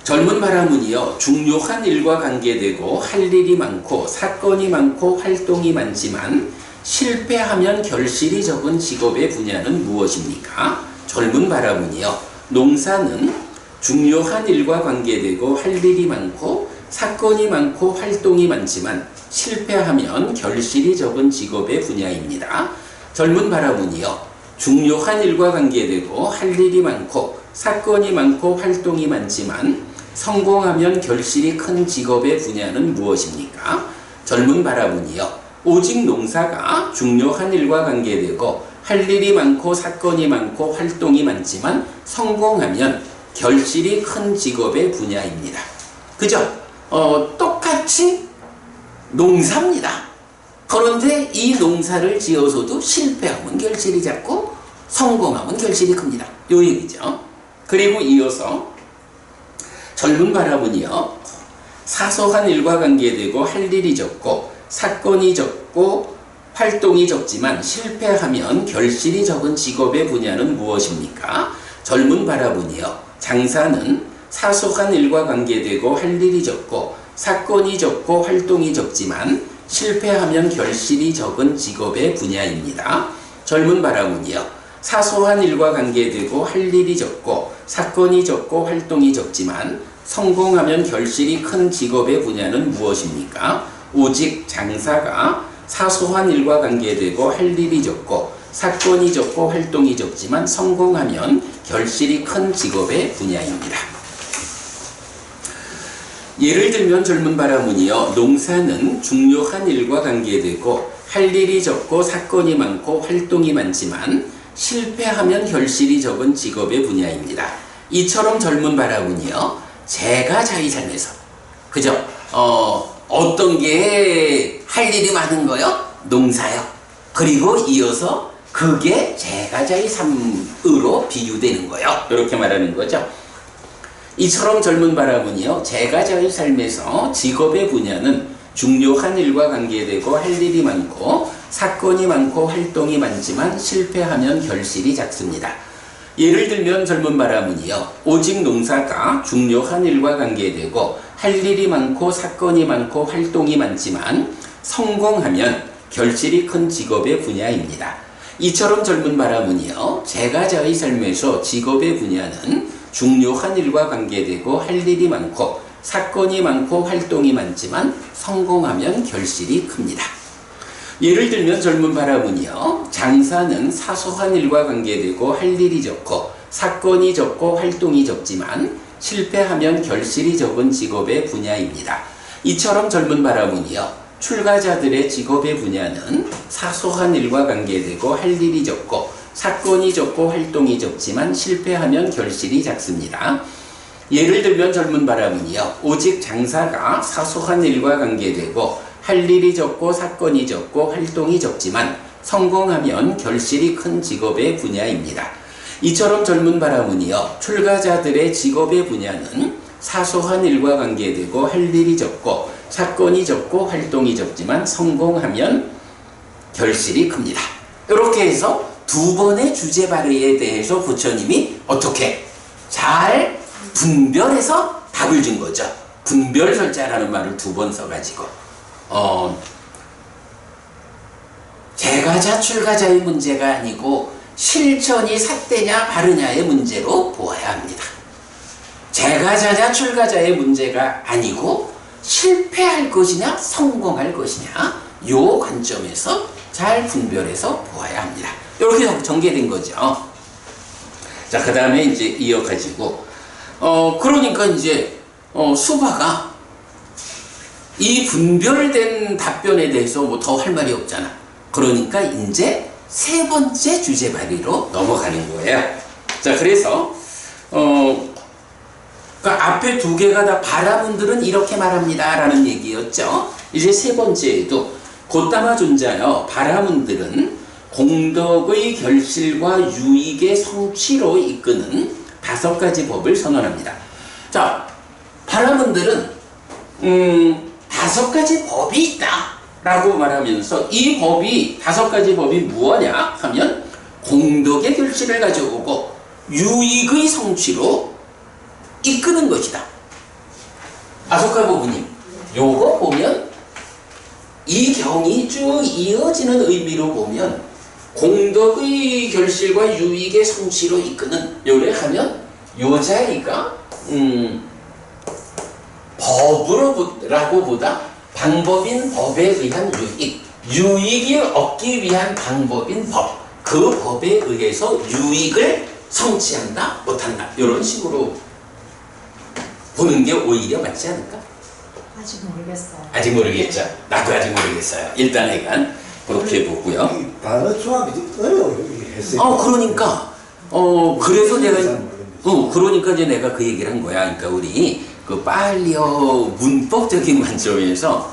A: 젊은 바람은요, 중요한 일과 관계되고 할 일이 많고 사건이 많고 활동이 많지만 실패하면 결실이 적은 직업의 분야는 무엇입니까? 젊은 바람은요, 농사는 중요한 일과 관계되고 할 일이 많고 사건이 많고 활동이 많지만 실패하면 결실이 적은 직업의 분야입니다. 젊은 바람은요, 중요한 일과 관계되고 할 일이 많고 사건이 많고 활동이 많지만 성공하면 결실이 큰 직업의 분야는 무엇입니까? 젊은 바람은요, 오직 농사가 중요한 일과 관계되고 할 일이 많고 사건이 많고 활동이 많지만 성공하면 결실이 큰 직업의 분야입니다. 그죠? 똑같이 농사입니다. 그런데 이 농사를 지어서도 실패하면 결실이 작고 성공하면 결실이 큽니다. 요 얘기죠. 그리고 이어서 젊은 바람은요, 사소한 일과 관계되고 할 일이 적고 사건이 적고 활동이 적지만 실패하면 결실이 적은 직업의 분야는 무엇입니까? 젊은 바람은요, 장사는 사소한 일과 관계되고 할 일이 적고 사건이 적고 활동이 적지만 실패하면 결실이 적은 직업의 분야입니다. 젊은 바람은요, 사소한 일과 관계되고 할 일이 적고 사건이 적고 활동이 적지만 성공하면 결실이 큰 직업의 분야는 무엇입니까? 오직 장사가 사소한 일과 관계되고 할 일이 적고 사건이 적고 활동이 적지만 성공하면 결실이 큰 직업의 분야입니다. 예를 들면 젊은 바람은요, 농사는 중요한 일과 관계되고 할 일이 적고 사건이 많고 활동이 많지만 실패하면 결실이 적은 직업의 분야입니다. 이처럼 젊은 바람은요, 제가 자기 삶에서, 그죠? 어떤 게 할 일이 많은 거요? 농사요. 그리고 이어서 그게 제가 자기 삶으로 비유되는 거요. 이렇게 말하는 거죠. 이처럼 젊은 바람은요, 제가 자기 삶에서 직업의 분야는 중요한 일과 관계되고 할 일이 많고 사건이 많고 활동이 많지만 실패하면 결실이 작습니다. 예를 들면 젊은 바람은요, 오직 농사가 중요한 일과 관계되고 할 일이 많고 사건이 많고 활동이 많지만 성공하면 결실이 큰 직업의 분야입니다. 이처럼 젊은 바람은요, 제가 저의 삶에서 직업의 분야는 중요한 일과 관계되고 할 일이 많고 사건이 많고 활동이 많지만 성공하면 결실이 큽니다. 예를 들면 젊은 바람은요, 장사는 사소한 일과 관계되고 할 일이 적고 사건이 적고 활동이 적지만 실패하면 결실이 적은 직업의 분야입니다. 이처럼 젊은 바람은요, 출가자들의 직업의 분야는 사소한 일과 관계되고 할 일이 적고 사건이 적고 활동이 적지만 실패하면 결실이 작습니다. 예를 들면 젊은 바람은요, 오직 장사가 사소한 일과 관계되고 할 일이 적고 사건이 적고 활동이 적지만 성공하면 결실이 큰 직업의 분야입니다. 이처럼 젊은 바람은요, 출가자들의 직업의 분야는 사소한 일과 관계되고 할 일이 적고 사건이 적고 활동이 적지만 성공하면 결실이 큽니다. 이렇게 해서 두 번의 주제 발의에 대해서 부처님이 어떻게 잘 분별해서 답을 준 거죠. 분별설자라는 말을 두 번 써가지고 제가자 출가자의 문제가 아니고 실천이 삿되냐 바르냐의 문제로 보아야 합니다. 제가자냐 출가자의 문제가 아니고 실패할 것이냐 성공할 것이냐 요 관점에서 잘 분별해서 보아야 합니다. 이렇게 전개된 거죠. 자, 그 다음에 이제 이어가지고 그러니까 이제 수바가 이 분별된 답변에 대해서 뭐 더 할 말이 없잖아. 그러니까 이제 세 번째 주제 발의로 넘어가는 거예요. 자, 그래서 그러니까 앞에 두 개가 다 바라문들은 이렇게 말합니다 라는 얘기였죠. 이제 세 번째에도 곧담아 존자여 바라문들은 공덕의 결실과 유익의 성취로 이끄는 5가지 법을 선언합니다. 자, 바라문들은 5가지 법이 있다 라고 말하면서 이 법이 5가지 법이 무엇냐 하면 공덕의 결실을 가져오고 유익의 성취로 이끄는 것이다. 아소카 부부님, 요거 보면 이 경이 쭉 이어지는 의미로 보면 공덕의 결실과 유익의 성취로 이끄는 요래 하면 요 자리가 법으로라고 보다 방법인 법에 의한 유익, 유익이 얻기 위한 방법인 법, 그 법에 의해서 유익을 성취한다 못한다 이런 식으로 보는 게 오히려 맞지 않을까?
B: 아직 모르겠어요.
A: 아직 모르겠죠. 나도 아직 모르겠어요. 일단 약간 그렇게 보고요.
C: 이 단어 조합이 좀 어려워요. 이게 해석이.
A: 그러니까 그래서 내가 그러니까 이제 내가 그 얘기를 한 거야. 그러니까 우리 그 빨리어 문법적인 관점에서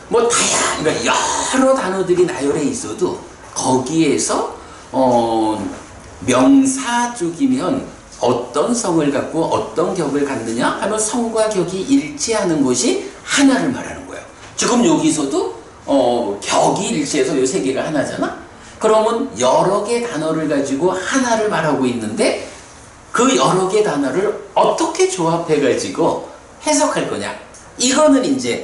A: 뭐 다양한 그러니까 여러 단어들이 나열해 있어도 거기에서 명사 쪽이면 어떤 성을 갖고 어떤 격을 갖느냐 하면 성과 격이 일치하는 것이 하나를 말하는 거예요. 지금 여기서도 격이 일치해서 요 세 개가 하나잖아. 그러면 여러 개 단어를 가지고 하나를 말하고 있는데 그 여러 개 단어를 어떻게 조합해 가지고 해석할 거냐. 이거는 이제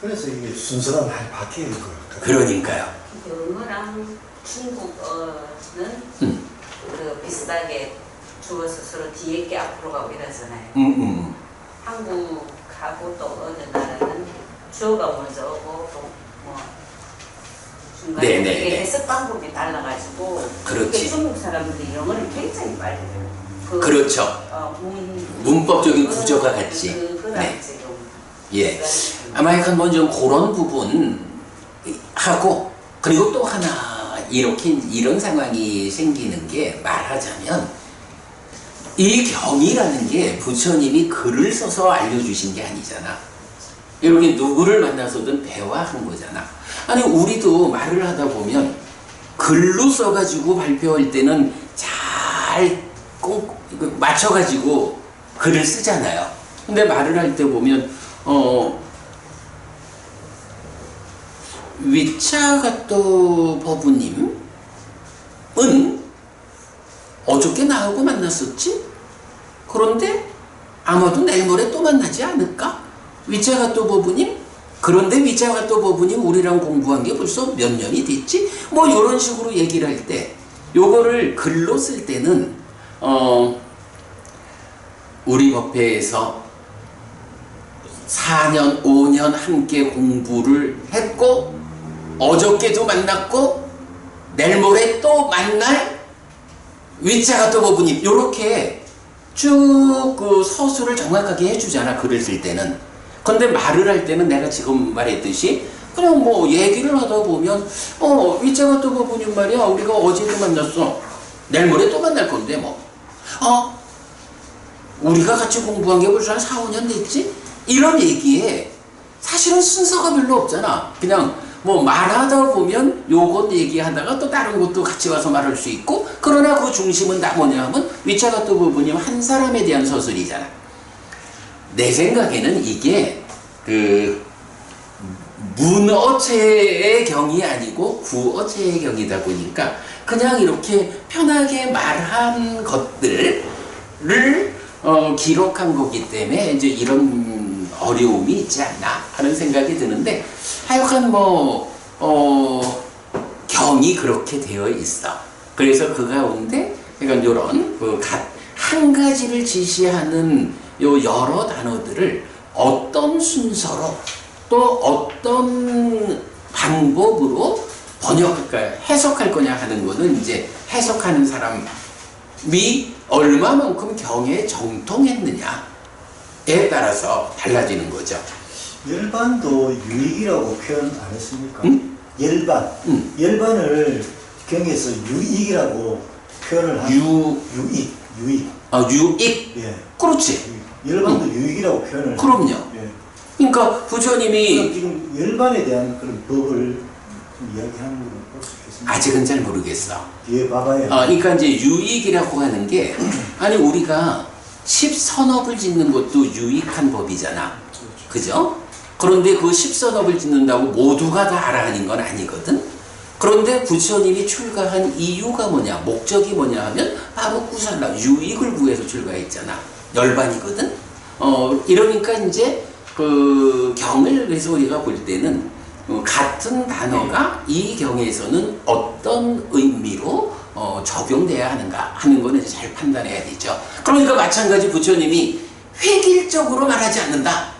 C: 그래서 이게 순서가 많이 바뀌는 거예요.
A: 그러니까요.
D: 영어랑 중국어는 그 비슷하게 주어서 서로 뒤에 게 앞으로 가고 이러잖아요. 한국하고 또 어느 나라는 주어가 먼저 오고 또 뭐 중간에
A: 네네네.
D: 이게 해석 방법이 달라가지고
A: 그렇지.
D: 중국 사람들이 영어를 굉장히 빨리 해요.
A: 그렇죠. 문법적인 구조가 같지. 네. 예. 아마 약간 먼저 그런 부분 하고 그리고 또 하나 이렇게 이런 상황이 생기는 게 말하자면 이 경이라는 게 부처님이 글을 써서 알려주신 게 아니잖아. 이렇게 누구를 만나서든 대화한 거잖아. 아니 우리도 말을 하다 보면 글로 써가지고 발표할 때는 잘 꼭 맞춰가지고 글을 쓰잖아요. 근데 말을 할 때 보면 위차가또 법우님은 어저께 나하고 만났었지? 그런데 아마도 내일 모레 또 만나지 않을까? 위차가또 법우님? 그런데 위차가또 법우님 우리랑 공부한 게 벌써 몇 년이 됐지? 뭐 이런 식으로 얘기를 할 때 요거를 글로 쓸 때는 우리 법회에서 4년, 5년 함께 공부를 했고 어저께도 만났고 내일 모레 또 만날 위차가또 법우님 요렇게 쭉 그 서술을 정확하게 해주잖아. 글을 쓸 때는. 근데 말을 할 때는 내가 지금 말했듯이 그냥 뭐 얘기를 하다 보면 위차가또 법우님 말이야 우리가 어제도 만났어 내일 모레 또 만날 건데 뭐 우리가 같이 공부한 게 벌써 한 4, 5년 됐지? 이런 얘기에 사실은 순서가 별로 없잖아. 그냥 뭐 말하다 보면 요것 얘기하다가 또 다른 것도 같이 와서 말할 수 있고 그러나 그 중심은 다 뭐냐 하면 위차가또 부부님 한 사람에 대한 서술이잖아. 내 생각에는 이게 그 문어체의 경이 아니고 구어체의 경이다 보니까 그냥 이렇게 편하게 말한 것들을 기록한 거기 때문에 이제 이런 어려움이 있지 않나 하는 생각이 드는데 하여간 경이 그렇게 되어 있어. 그래서 그 가운데 그러니까 이런 한 가지를 지시하는 요 여러 단어들을 어떤 순서로 또 어떤 방법으로 해석할 거냐 하는 거는 이제 해석하는 사람이 얼마만큼 경에 정통했느냐 따라서 달라지는 거죠.
C: 열반도 유익이라고 표현 안 했습니까?
A: 응?
C: 열반. 열반을 경에서 유익이라고 표현을 한 유익.
A: 유익.
C: 예.
A: 그렇지.
C: 열반도 유익이라고 표현을.
A: 그럼요.
C: 예.
A: 그러니까 부처님이
C: 지금 열반에 대한 그런 법을 좀 이야기하는 걸 볼 수 있겠습니다.
A: 아직은 잘 모르겠어.
C: 뒤에 봐봐요.
A: 그러니까 이제 유익이라고 하는 게 아니 우리가 10선업을 짓는 것도 유익한 법이잖아. 그죠? 그런데 그 10선업을 짓는다고 모두가 다 알아하는 건 아니거든. 그런데 부처님이 출가한 이유가 뭐냐, 목적이 뭐냐 하면 바로 구살라 유익을 구해서 출가했잖아. 열반이거든. 이러니까 이제 그 경을 그래서 우리가 볼 때는 같은 단어가 이 경에서는 어떤 의미로 적용돼야 하는가 하는 거는 이제 잘 판단해야 되죠. 그러니까 마찬가지 부처님이 획일적으로 말하지 않는다.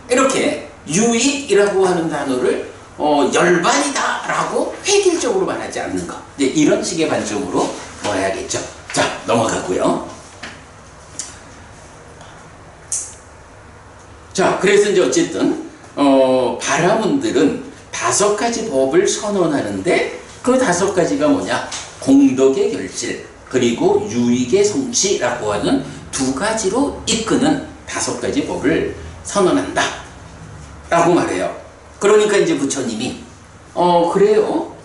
A: 이렇게 유익이라고 하는 단어를 열반이다 라고 획일적으로 말하지 않는 것. 이제 이런 식의 관점으로 봐야겠죠. 자, 넘어가고요. 자, 그래서 이제 어쨌든 바라문들은 5가지 법을 선언하는데 그 5가지가 뭐냐? 공덕의 결실 그리고 유익의 성취라고 하는 2가지로 이끄는 5가지 법을 선언한다 라고 말해요. 그러니까 이제 부처님이 그래요.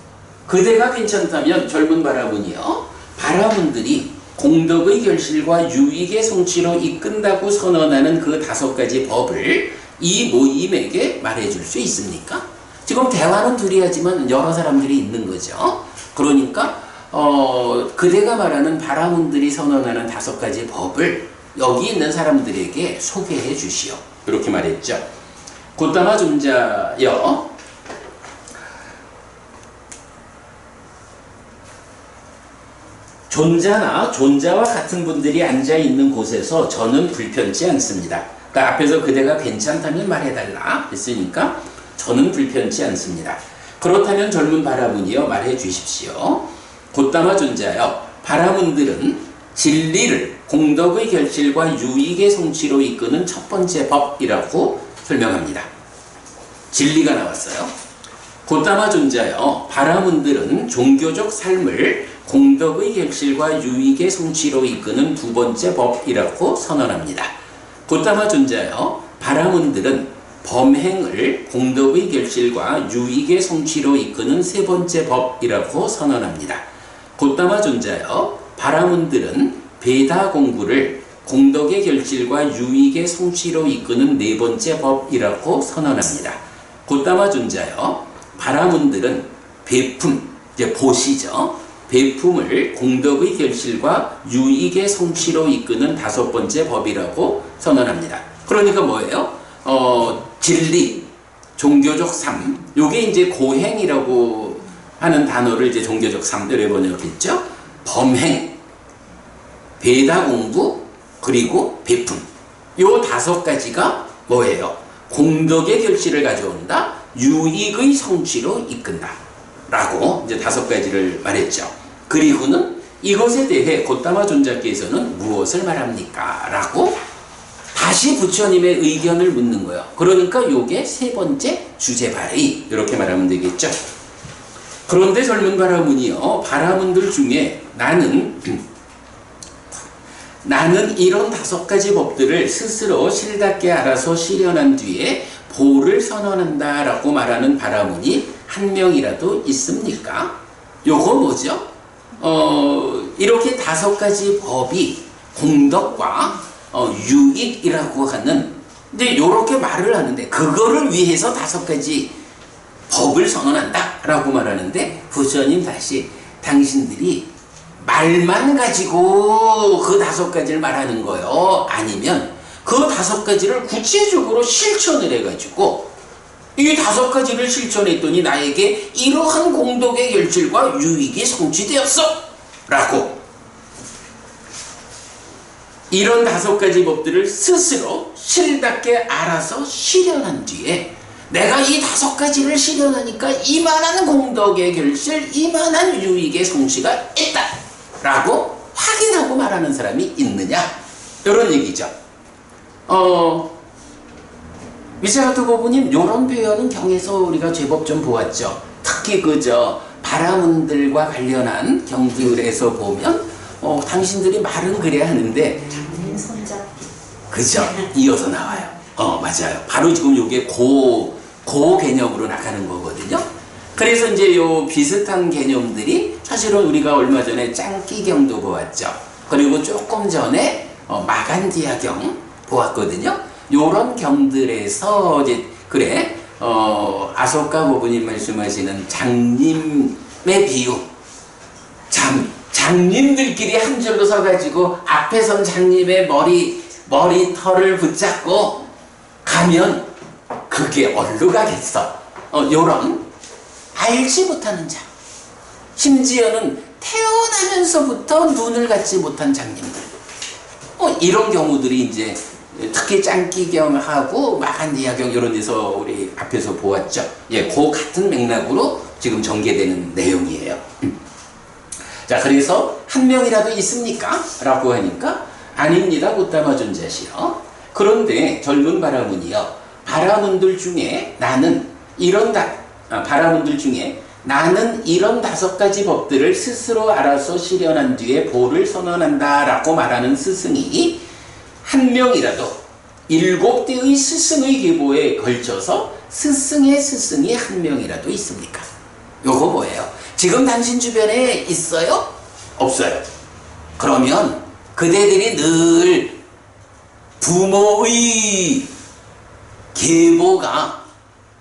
A: 그대가 괜찮다면 젊은 바라문이요. 바라문들이 공덕의 결실과 유익의 성취로 이끈다고 선언하는 그 5가지 법을 이 모임에게 말해줄 수 있습니까? 지금 대화는 둘이 하지만 여러 사람들이 있는 거죠. 그러니까 그대가 말하는 바라문들이 선언하는 5가지 법을 여기 있는 사람들에게 소개해 주시오. 이렇게 말했죠. 고타마 존자여, 존자나 존자와 같은 분들이 앉아있는 곳에서 저는 불편치 않습니다. 그러니까 앞에서 그대가 괜찮다면 말해달라 했으니까 저는 불편치 않습니다. 그렇다면 젊은 바라문이여 말해 주십시오. 고타마 존자여, 바라문들은 진리를 공덕의 결실과 유익의 성취로 이끄는 첫 번째 법이라고 설명합니다. 진리가 나왔어요. 고타마 존자여, 바라문들은 종교적 삶을 공덕의 결실과 유익의 성취로 이끄는 2번째 법이라고 선언합니다. 고타마 존자여, 바라문들은 범행을 공덕의 결실과 유익의 성취로 이끄는 3번째 법이라고 선언합니다. 고타마 존자여, 바라문들은 베다 공부를 공덕의 결실과 유익의 성취로 이끄는 4번째 법이라고 선언합니다. 고타마 존자여, 바라문들은 베품, 이제 보시죠. 베품을 공덕의 결실과 유익의 성취로 이끄는 5번째 법이라고 선언합니다. 그러니까 뭐예요? 진리, 종교적 삶, 요게 이제 고행이라고 하는 단어를 이제 종교적 삶들에 번역했죠. 범행, 베다 공부, 그리고 베품. 요 5가지가 뭐예요? 공덕의 결실을 가져온다, 유익의 성취로 이끈다 라고 이제 5가지를 말했죠. 그리고는 이것에 대해 고타마 존자께서는 무엇을 말합니까? 라고 다시 부처님의 의견을 묻는 거예요. 그러니까 요게 3번째 주제발의, 이렇게 말하면 되겠죠. 그런데 젊은 바라문이요, 바라문들 중에 나는 이런 5가지 법들을 스스로 실답게 알아서 실현한 뒤에 보를 선언한다 라고 말하는 바라문이 한 명이라도 있습니까? 요거 뭐죠? 이렇게 5가지 법이 공덕과 유익이라고 하는, 이제 요렇게 말을 하는데 그거를 위해서 5가지 법을 선언한다 라고 말하는데 부처님 다시 당신들이 말만 가지고 그 5가지를 말하는 거예요? 아니면 그 5가지를 구체적으로 실천을 해가지고 이 5가지를 실천했더니 나에게 이러한 공덕의 결실과 유익이 성취되었어 라고 이런 5가지 법들을 스스로 실답게 알아서 실현한 뒤에 내가 이 5가지를 실현하니까 이만한 공덕의 결실, 이만한 유익의 성취가 있다! 라고 확인하고 말하는 사람이 있느냐? 이런 얘기죠. 위세가토 고부님 요런 표현은 경에서 우리가 제법 좀 보았죠. 특히 그저 바라문들과 관련한 경들에서 보면 당신들이 말은 그래야 하는데
B: 장님 손잡기.
A: 그죠? 이어서 나와요. 맞아요. 바로 지금 요게 고 개념으로 나가는 거거든요. 그래서 이제 요 비슷한 개념들이 사실은 우리가 얼마 전에 짱끼경도 보았죠. 그리고 조금 전에 마간디아경 보았거든요. 요런 경들에서 이제 그래 아소카 고부님 말씀하시는 장님의 비유, 장님들끼리 한 줄로 서가지고 앞에 선 장님의 머리털을 붙잡고 가면 그게 어디로 가겠어? 요런 알지 못하는 자, 심지어는 태어나면서부터 눈을 갖지 못한 장님들, 이런 경우들이 이제 특히 짱끼경하고 마간디아경 이런 데서 우리 앞에서 보았죠. 예, 그 같은 맥락으로 지금 전개되는 내용이에요. 자, 그래서 한 명이라도 있습니까? 라고 하니까 아닙니다. 고타마 존자시여. 그런데 젊은 바라문이여, 바라문들 중에 나는 이런 다섯 가지 법들을 스스로 알아서 실현한 뒤에 보를 선언한다 라고 말하는 스승이 한 명이라도 7대의 스승의 계보에 걸쳐서 스승의 스승이 한 명이라도 있습니까? 요거 뭐예요? 지금 당신 주변에 있어요? 없어요? 그러면 그대들이 늘 부모의 계보가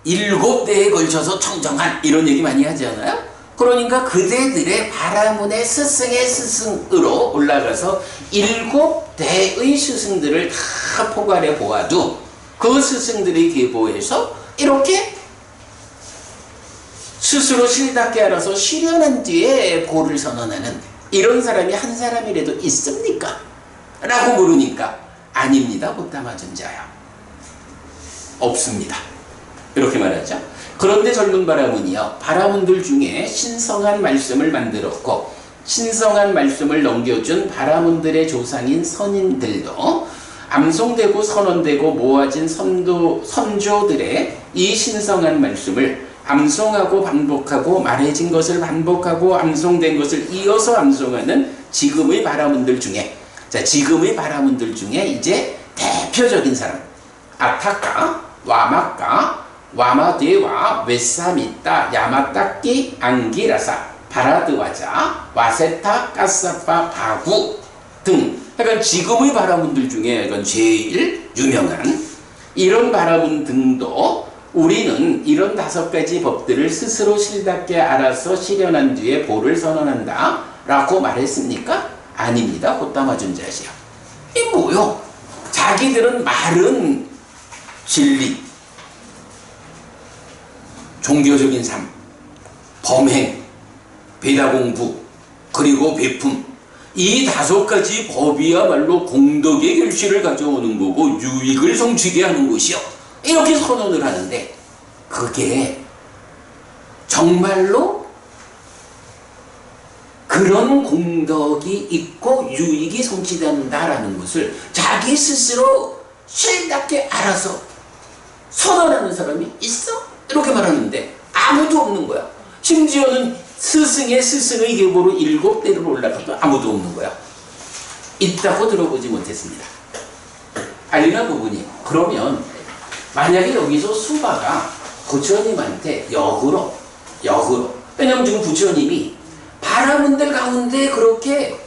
A: 7대에 걸쳐서 청정한 이런 얘기 많이 하지 않아요? 그러니까 그대들의 바라문의 스승의 스승으로 올라가서 7대의 스승들을 다 포괄해 보아도 그 스승들의 계보에서 이렇게 스스로 실답게 알아서 실현한 뒤에 보를 선언하는 이런 사람이 한 사람이라도 있습니까? 라고 물으니까 아닙니다. 고타마 존자야. 없습니다. 이렇게 말하죠. 그런데 젊은 바라문이여, 바라문들 중에 신성한 말씀을 만들었고 신성한 말씀을 넘겨준 바라문들의 조상인 선인들도 암송되고 선언되고 모아진 선조들의 이 신성한 말씀을 암송하고 반복하고 말해진 것을 반복하고 암송된 것을 이어서 암송하는 지금의 바라문들 중에, 자, 지금의 바라문들 중에 이제 대표적인 사람, 아타카, 와마카, 와마데와, 웨사미타, 야마타키, 앙기라사, 바라드와자, 와세타, 까사파, 바구 등, 그러니까 지금의 바라문들 중에 제일 유명한 이런 바라문 등도 우리는 이런 5가지 법들을 스스로 실답게 알아서 실현한 뒤에 보를 선언한다 라고 말했습니까? 아닙니다. 고타마 존자시여. 이 뭐요? 자기들은 말은 진리, 종교적인 삶, 범행, 배다 공부, 그리고 베품, 이 5가지 법이야말로 공덕의 결실을 가져오는 거고 유익을 성취게 하는 것이요, 이렇게 선언을 하는데 그게 정말로 그런 공덕이 있고 유익이 성취된다라는 것을 자기 스스로 실답게 알아서 선언하는 사람이 있어? 이렇게 말하는데 아무도 없는 거야. 심지어는 스승의 스승의 계보로 7대로 올라가도 아무도 없는 거야. 있다고 들어보지 못했습니다. 알리나 부부님, 그러면 만약에 여기서 수바가 부처님한테 역으로, 왜냐면 지금 부처님이 바라문들 가운데 그렇게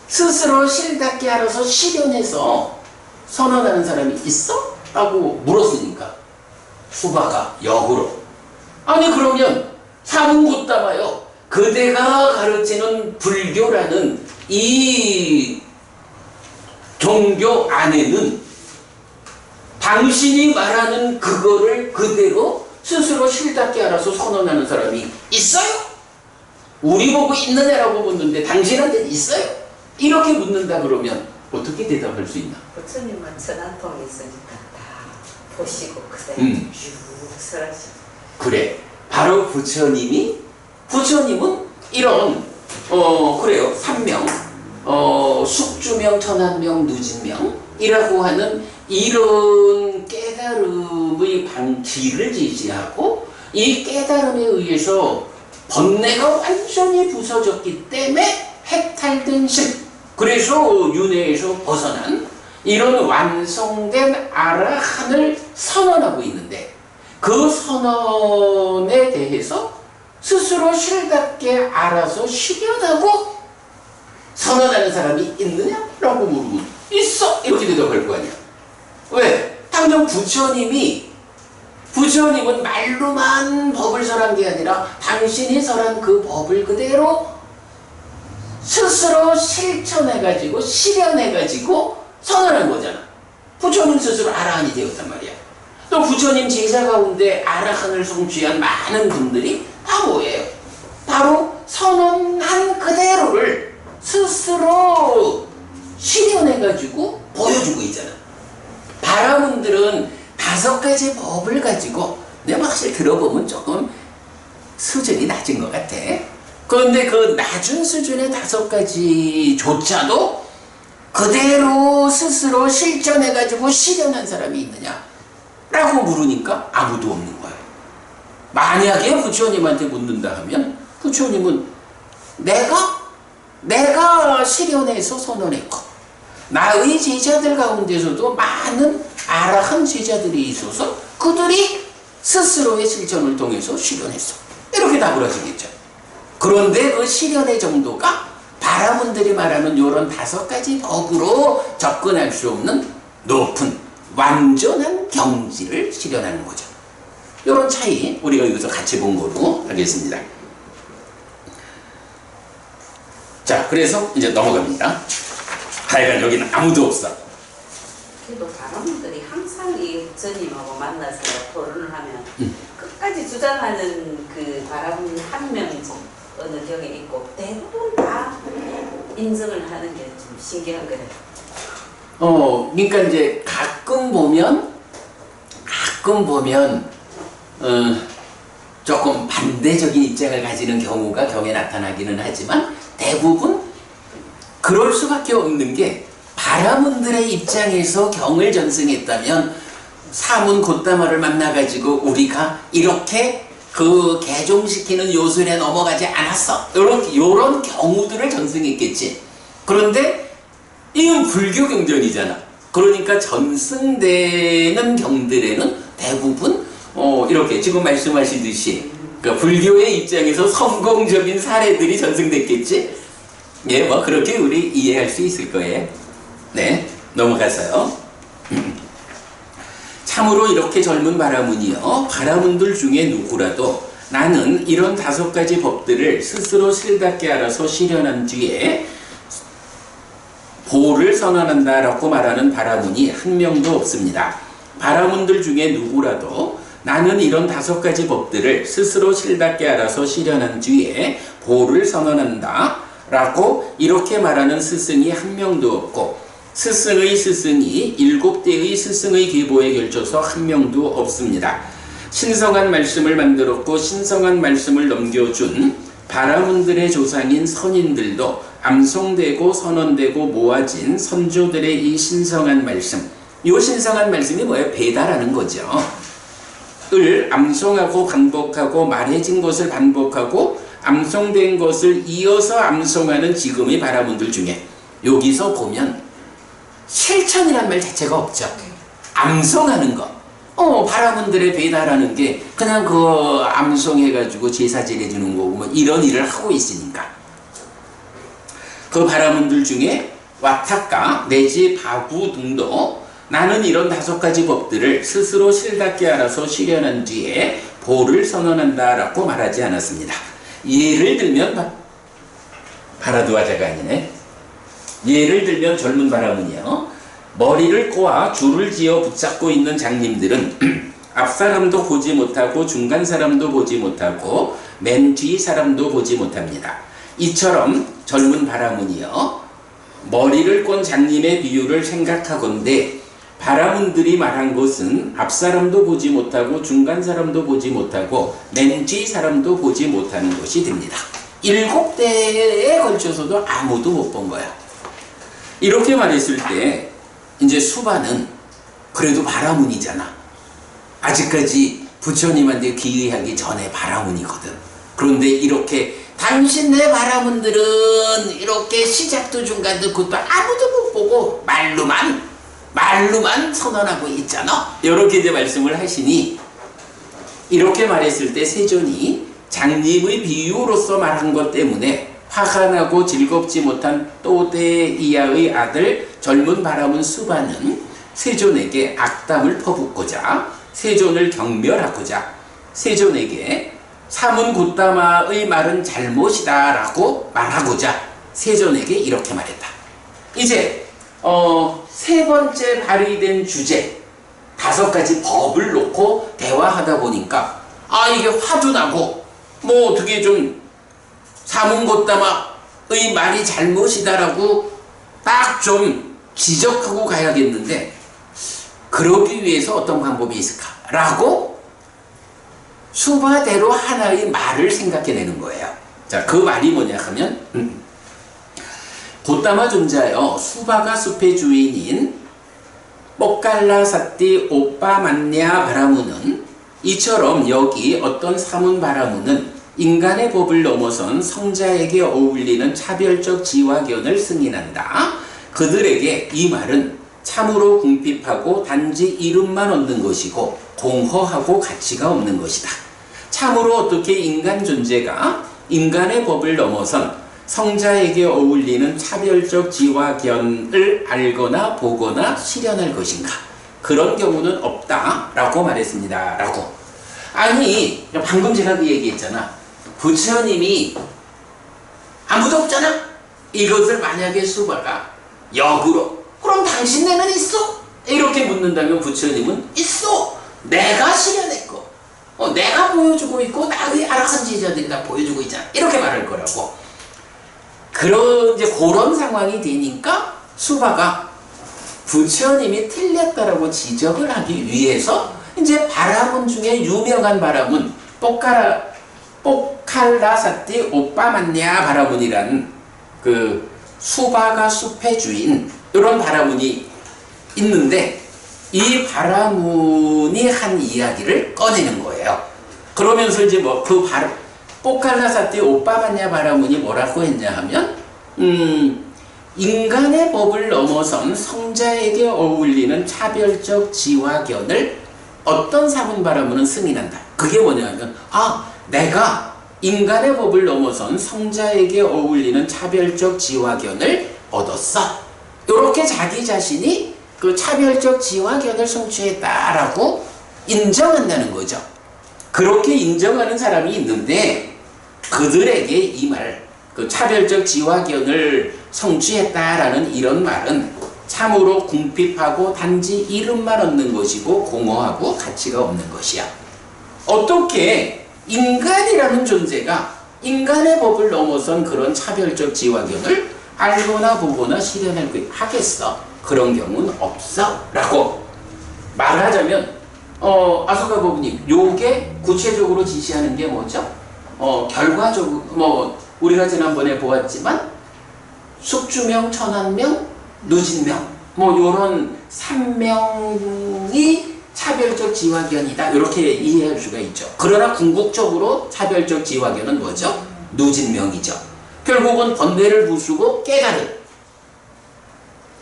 A: 스스로 실답게 알아서 실현해서 선언하는 사람이 있어? 라고 물었으니까 수바가 역으로, 아니 그러면 사문고따마요, 그대가 가르치는 불교라는 이 종교 안에는 당신이 말하는 그거를 그대로 스스로 실답게 알아서 선언하는 사람이 있어요? 우리 보고 있느냐라고 묻는데 당신한테는 있어요? 이렇게 묻는다 그러면 어떻게 대답할 수 있나?
D: 부처님은 전한통이 있으니까 다 보시고 그대로 쭉 설하시고.
A: 그래, 바로 부처님은 이런 그래요, 3명, 숙주명, 천한명, 누진명, 이라고 하는 이런 깨달음의 방지를 제시하고 이 깨달음에 의해서 번뇌가 완전히 부서졌기 때문에 해탈된 실, 그래서 윤회에서 벗어난 이런 완성된 아라한을 선언하고 있는데, 그 선언에 대해서 스스로 실답게 알아서 실현하고 선언하는 사람이 있느냐? 라고 물으면 있어! 이렇게 대답할 거 아니야. 왜? 당장 부처님은 말로만 법을 설한 게 아니라 당신이 설한 그 법을 그대로 스스로 실천해가지고 실현해가지고 선언한 거잖아. 부처님 스스로 아라한이 되었단 말이야. 또 부처님 제자 가운데 아라한을 성취한 많은 분들이 다 뭐예요? 바로 선언한 그대로를 스스로 실현해가지고 보여주고 있잖아. 바라문들은 5가지 법을 가지고, 내가 사실 들어보면 조금 수준이 낮은 것 같아. 그런데 그 낮은 수준의 5가지조차도 그대로 스스로 실천해가지고 실현한 사람이 있느냐? 라고 물으니까 아무도 없는 거야. 만약에 부처님한테 묻는다 하면 부처님은 내가 실현해서 선언했고, 나의 제자들 가운데서도 많은 아라한 제자들이 있어서 그들이 스스로의 실천을 통해서 실현했어. 이렇게 답을 하시겠죠. 그런데 그 실현의 정도가 바라문들이 말하는 이런 5가지 법으로 접근할 수 없는 높은 완전한 경지를 실현하는 거죠. 이런 차이 우리가 여기서 같이 본 거로 하겠습니다. 자, 그래서 이제 넘어갑니다. 하여간 여기는 아무도 없어.
D: 그래도 바람들이 항상 이 부처님하고 만나서 토론을 하면 끝까지 주장하는 그 바람 한 명 어느 경에 있고 대부분 다 인정을 하는 게 좀 신기한 거예요.
A: 그러니까 이제 가끔 보면 조금 반대적인 입장을 가지는 경우가 경에 나타나기는 하지만 대부분 그럴 수밖에 없는 게, 바라문들의 입장에서 경을 전승했다면 사문 곶다마를 만나가지고 우리가 이렇게 그 개종시키는 요술에 넘어가지 않았어, 요런 경우들을 전승했겠지. 그런데 이건 불교 경전이잖아. 그러니까 전승되는 경들에는 대부분 이렇게 지금 말씀하시듯이 그 불교의 입장에서 성공적인 사례들이 전승됐겠지. 예, 뭐 그렇게 우리 이해할 수 있을 거예요. 네, 넘어가서요. 참으로 이렇게 젊은 바라문이여, 바라문들 중에 누구라도 나는 이런 5가지 법들을 스스로 실답게 알아서 실현한 뒤에 보를 선언한다 라고 말하는 바라문이 한 명도 없습니다. 바라문들 중에 누구라도 나는 이런 5가지 법들을 스스로 실답게 알아서 실현한 뒤에 보를 선언한다 라고 이렇게 말하는 스승이 한 명도 없고, 스승의 스승이 7대의 스승의 계보에 걸쳐서 한 명도 없습니다. 신성한 말씀을 만들었고 신성한 말씀을 넘겨준 바라문들의 조상인 선인들도 암송되고 선언되고 모아진 선조들의 이 신성한 말씀, 이 신성한 말씀이 뭐예요? 배다라는 거죠. 을 암송하고 반복하고 말해진 것을 반복하고 암송된 것을 이어서 암송하는 지금의 바라문들 중에, 여기서 보면 실천이란 말 자체가 없죠. 암송하는 거. 바라문들의 배다라는 게 그냥 그 암송해가지고 제사 지내주는 거고 뭐 이런 일을 하고 있으니까. 그 바라문들 중에 와타카 내지 바구 등도 나는 이런 5가지 법들을 스스로 실답게 알아서 실현한 뒤에 보를 선언한다 라고 말하지 않았습니다. 예를 들면 바라두아자가 아니네. 예를 들면 젊은 바라문이요, 머리를 꼬아 줄을 지어 붙잡고 있는 장님들은 앞사람도 보지 못하고 중간 사람도 보지 못하고 맨 뒤 사람도 보지 못합니다. 이처럼 젊은 바라문이요, 머리를 꼰 장님의 비유를 생각하건대 바라문들이 말한 것은 앞사람도 보지 못하고 중간 사람도 보지 못하고 맨 뒤 사람도 보지 못하는 것이 됩니다. 7대에 걸쳐서도 아무도 못 본 거야. 이렇게 말했을 때 이제 수바는 그래도 바라문이잖아. 아직까지 부처님한테 귀의하기 전에 바라문이거든. 그런데 이렇게 당신 내 바라문들은 이렇게 시작도 중간도 끝도 아무도 못 보고 말로만 선언하고 있잖아. 이렇게 이제 말씀을 하시니, 이렇게 말했을 때 세존이 장님의 비유로서 말한 것 때문에 화가 나고 즐겁지 못한 또대이야의 아들 젊은 바라문 수바는 세존에게 악담을 퍼붓고자, 세존을 경멸하고자 세존에게 사문 굿다마의 말은 잘못이다 라고 말하고자 세존에게 이렇게 말했다. 이제 세 번째 발의된 주제, 5가지 법을 놓고 대화하다 보니까 이게 화도 나고 뭐 어떻게 좀 사문 굿다마의 말이 잘못이다라고 딱 좀 지적하고 가야겠는데, 그러기 위해서 어떤 방법이 있을까라고 수바대로 하나의 말을 생각해내는 거예요. 자, 그 말이 뭐냐 하면 굿다마 존자여, 수바가 숲의 주인인 뽀깔라사띠 오빠 만냐 바라무는 이처럼 여기 어떤 사문 바라무는 인간의 법을 넘어선 성자에게 어울리는 차별적 지화견을 승인한다. 그들에게 이 말은 참으로 궁핍하고 단지 이름만 얻는 것이고 공허하고 가치가 없는 것이다. 참으로 어떻게 인간 존재가 인간의 법을 넘어선 성자에게 어울리는 차별적 지화견을 알거나 보거나 실현할 것인가? 그런 경우는 없다 라고 말했습니다. 라고. 아니, 방금 제가 그 얘기했잖아. 부처님이 아무도 없잖아. 이것을 만약에 수바가 역으로 그럼 당신네는 있어? 이렇게 묻는다면 부처님은 있어. 내가 실현했고 내가 보여주고 있고 나의 아라한 제자들이 다 보여주고 있잖아. 이렇게 말할 거라고. 그런 상황이 되니까 수바가 부처님이 틀렸다라고 지적을 하기 위해서 이제 바라문 중에 유명한 바라문 뽀칼라사띠 오빠만냐 바라문이라는 그 수바가 숲의 주인, 이런 바라문이 있는데 이 바라문이 한 이야기를 꺼내는 거예요. 그러면서 이제 뽀칼라사띠 오빠만냐 바라문이 뭐라고 했냐 하면 인간의 법을 넘어선 성자에게 어울리는 차별적 지화견을 어떤 사문 바라문은 승인한다. 그게 뭐냐면 내가 인간의 법을 넘어선 성자에게 어울리는 차별적 지화견을 얻었어. 이렇게 자기 자신이 그 차별적 지화견을 성취했다라고 인정한다는 거죠. 그렇게 인정하는 사람이 있는데 그들에게 이 말, 그 차별적 지화견을 성취했다라는 이런 말은 참으로 궁핍하고 단지 이름만 얻는 것이고 공허하고 가치가 없는 것이야. 어떻게 인간이라는 존재가 인간의 법을 넘어선 그런 차별적 지화견을 알거나 보거나 실현하겠어? 그런 경우는 없어 라고 말하자면 아소카 법님, 요게 구체적으로 지시하는 게 뭐죠? 결과적으로 우리가 지난번에 보았지만 숙주명, 천한명, 누진명 요런 3명이 차별적 지화견이다 이렇게 이해할 수가 있죠. 그러나 궁극적으로 차별적 지화견은 뭐죠? 누진명이죠. 결국은 번뇌를 부수고 깨달음,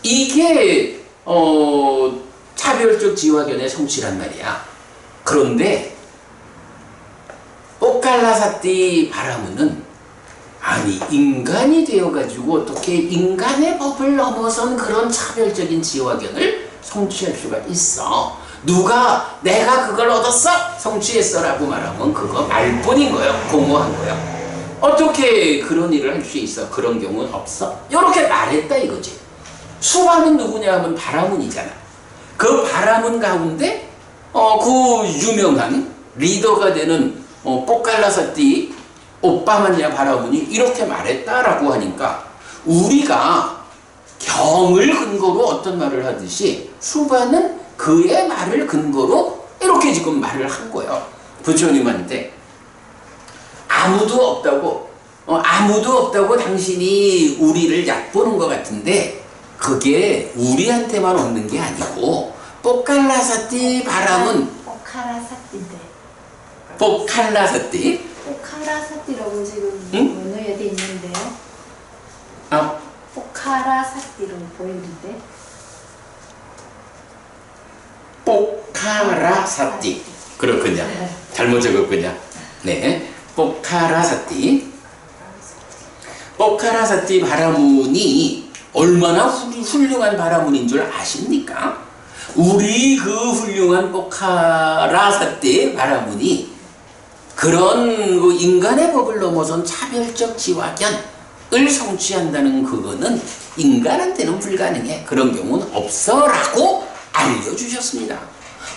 A: 이게 차별적 지화견의 성취란 말이야. 그런데 뽀칼라사띠 바라문은 아니, 인간이 되어가지고 어떻게 인간의 법을 넘어선 그런 차별적인 지화견을 성취할 수가 있어? 누가 내가 그걸 얻었어? 성취했어 라고 말하면 그거 말뿐인 거예요. 공허한 거예요. 어떻게 그런 일을 할 수 있어? 그런 경우는 없어? 이렇게 말했다 이거지. 수바는 누구냐 하면 바라문이잖아. 그 바라문 가운데 그 유명한 리더가 되는 뽀칼라사띠 오빠만냐 바라문이 이렇게 말했다라고 하니까 우리가 경을 근거로 어떤 말을 하듯이 수바는 그의 말을 근거로 이렇게 지금 말을 한 거예요. 부처님한테 아무도 없다고 당신이 우리를 얕보는 것 같은데 그게 우리한테만 없는 게 아니고 뽀칼라사띠 바람은
B: 포카라사띠인데.
A: 뽀칼라사띠
B: 포카라사띠라고 지금
A: 응?
B: 원어에 돼 있는데요.
A: 아,
B: 포카라사띠로 보이는데.
A: 뽀카라사띠 그렇군요. 잘못 적었군요. 네, 뽀카라사띠. 뽀카라사띠 바라문이 얼마나 훌륭한 바라문인 줄 아십니까? 우리 그 훌륭한 뽀카라사띠 바라문이 그런 그 인간의 법을 넘어선 차별적 지화견을 성취한다는 그거는 인간한테는 불가능해. 그런 경우는 없어라고 알려주셨습니다.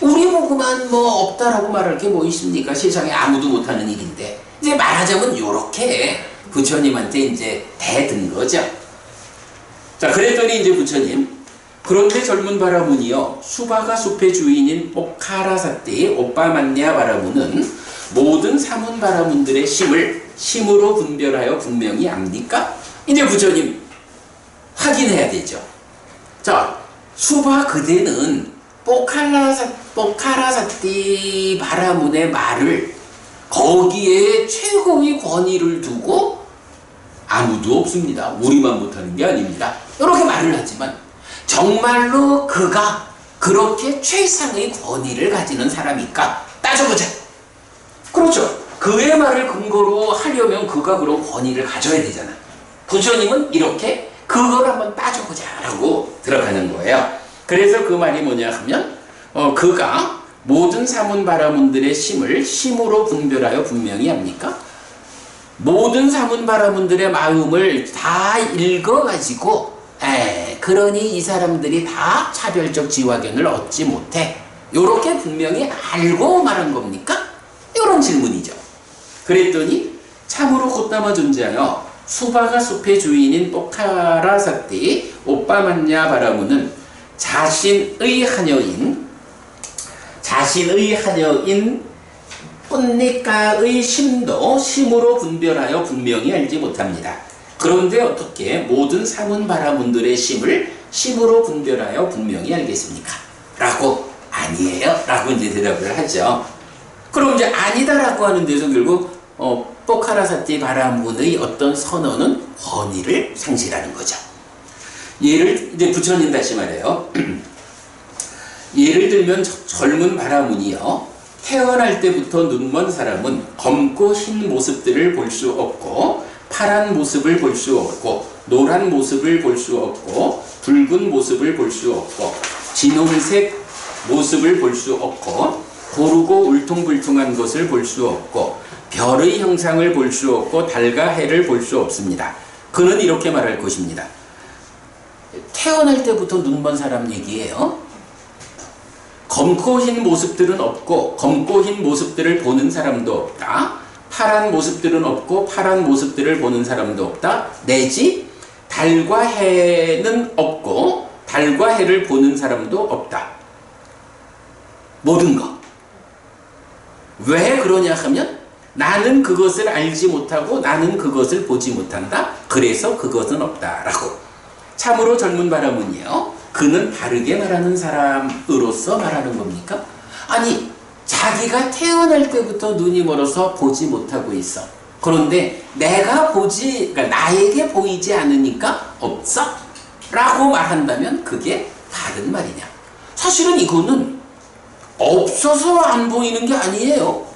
A: 우리 보고만 뭐 없다라고 말할 게 뭐 있습니까? 세상에 아무도 못하는 일인데. 이제 말하자면 요렇게 부처님한테 이제 대든 거죠. 자, 그랬더니 이제 부처님, 그런데 젊은 바라문이여 수바가 숲의 주인인 뽀카라사띠 오빠만냐 바라문은 모든 사문 바라문들의 심으로 분별하여 분명히 압니까? 이제 부처님 확인해야 되죠. 자, 수바 그대는 뽀카라사띠 바라문의 말을 거기에 최고의 권위를 두고 아무도 없습니다. 우리만 못하는 게 아닙니다. 이렇게 말을 하지만 정말로 그가 그렇게 최상의 권위를 가지는 사람일까? 따져보자. 그렇죠. 그의 말을 근거로 하려면 그가 그런 권위를 가져야 되잖아. 부처님은 이렇게 그걸 한번 따져보자 라고 들어가는 거예요. 그래서 그 말이 뭐냐 하면 그가 모든 사문 바라문들의 심으로 분별하여 분명히 합니까? 모든 사문 바라문들의 마음을 다 읽어가지고 그러니 이 사람들이 다 차별적 지화견을 얻지 못해. 요렇게 분명히 알고 말한 겁니까? 이런 질문이죠. 그랬더니 참으로 곧담아 존재하여 수바가 숲의 주인인 뽀카라사띠 오빠만냐 바라문은 자신의 하녀인 꾼니까의 심으로 분별하여 분명히 알지 못합니다. 그런데 어떻게 모든 사문 바라문들의 심으로 분별하여 분명히 알겠습니까? 라고 아니에요 라고 이제 대답을 하죠. 그럼 이제 아니다라고 하는 데서 결국 뽀카라사띠 바라문의 어떤 선언은 권위를 상실하는 거죠. 예를 이제 부처님 다시 말해요. 예를 들면 젊은 바라문이요, 태어날 때부터 눈먼 사람은 검고 흰 모습들을 볼 수 없고 파란 모습을 볼 수 없고 노란 모습을 볼 수 없고 붉은 모습을 볼 수 없고 진홍색 모습을 볼 수 없고 고르고 울퉁불퉁한 것을 볼 수 없고 별의 형상을 볼 수 없고 달과 해를 볼 수 없습니다. 그는 이렇게 말할 것입니다. 태어날 때부터 눈먼 사람 얘기예요. 검고 흰 모습들은 없고 검고 흰 모습들을 보는 사람도 없다. 파란 모습들은 없고 파란 모습들을 보는 사람도 없다. 내지 달과 해는 없고 달과 해를 보는 사람도 없다. 모든 것. 왜 그러냐 하면 나는 그것을 알지 못하고 나는 그것을 보지 못한다. 그래서 그것은 없다라고. 참으로 젊은 바라문이요, 그는 바르게 말하는 사람으로서 말하는 겁니까? 아니, 자기가 태어날 때부터 눈이 멀어서 보지 못하고 있어. 그런데 그러니까 나에게 보이지 않으니까 없어? 라고 말한다면 그게 바른 말이냐? 사실은 이거는 없어서 안 보이는 게 아니에요.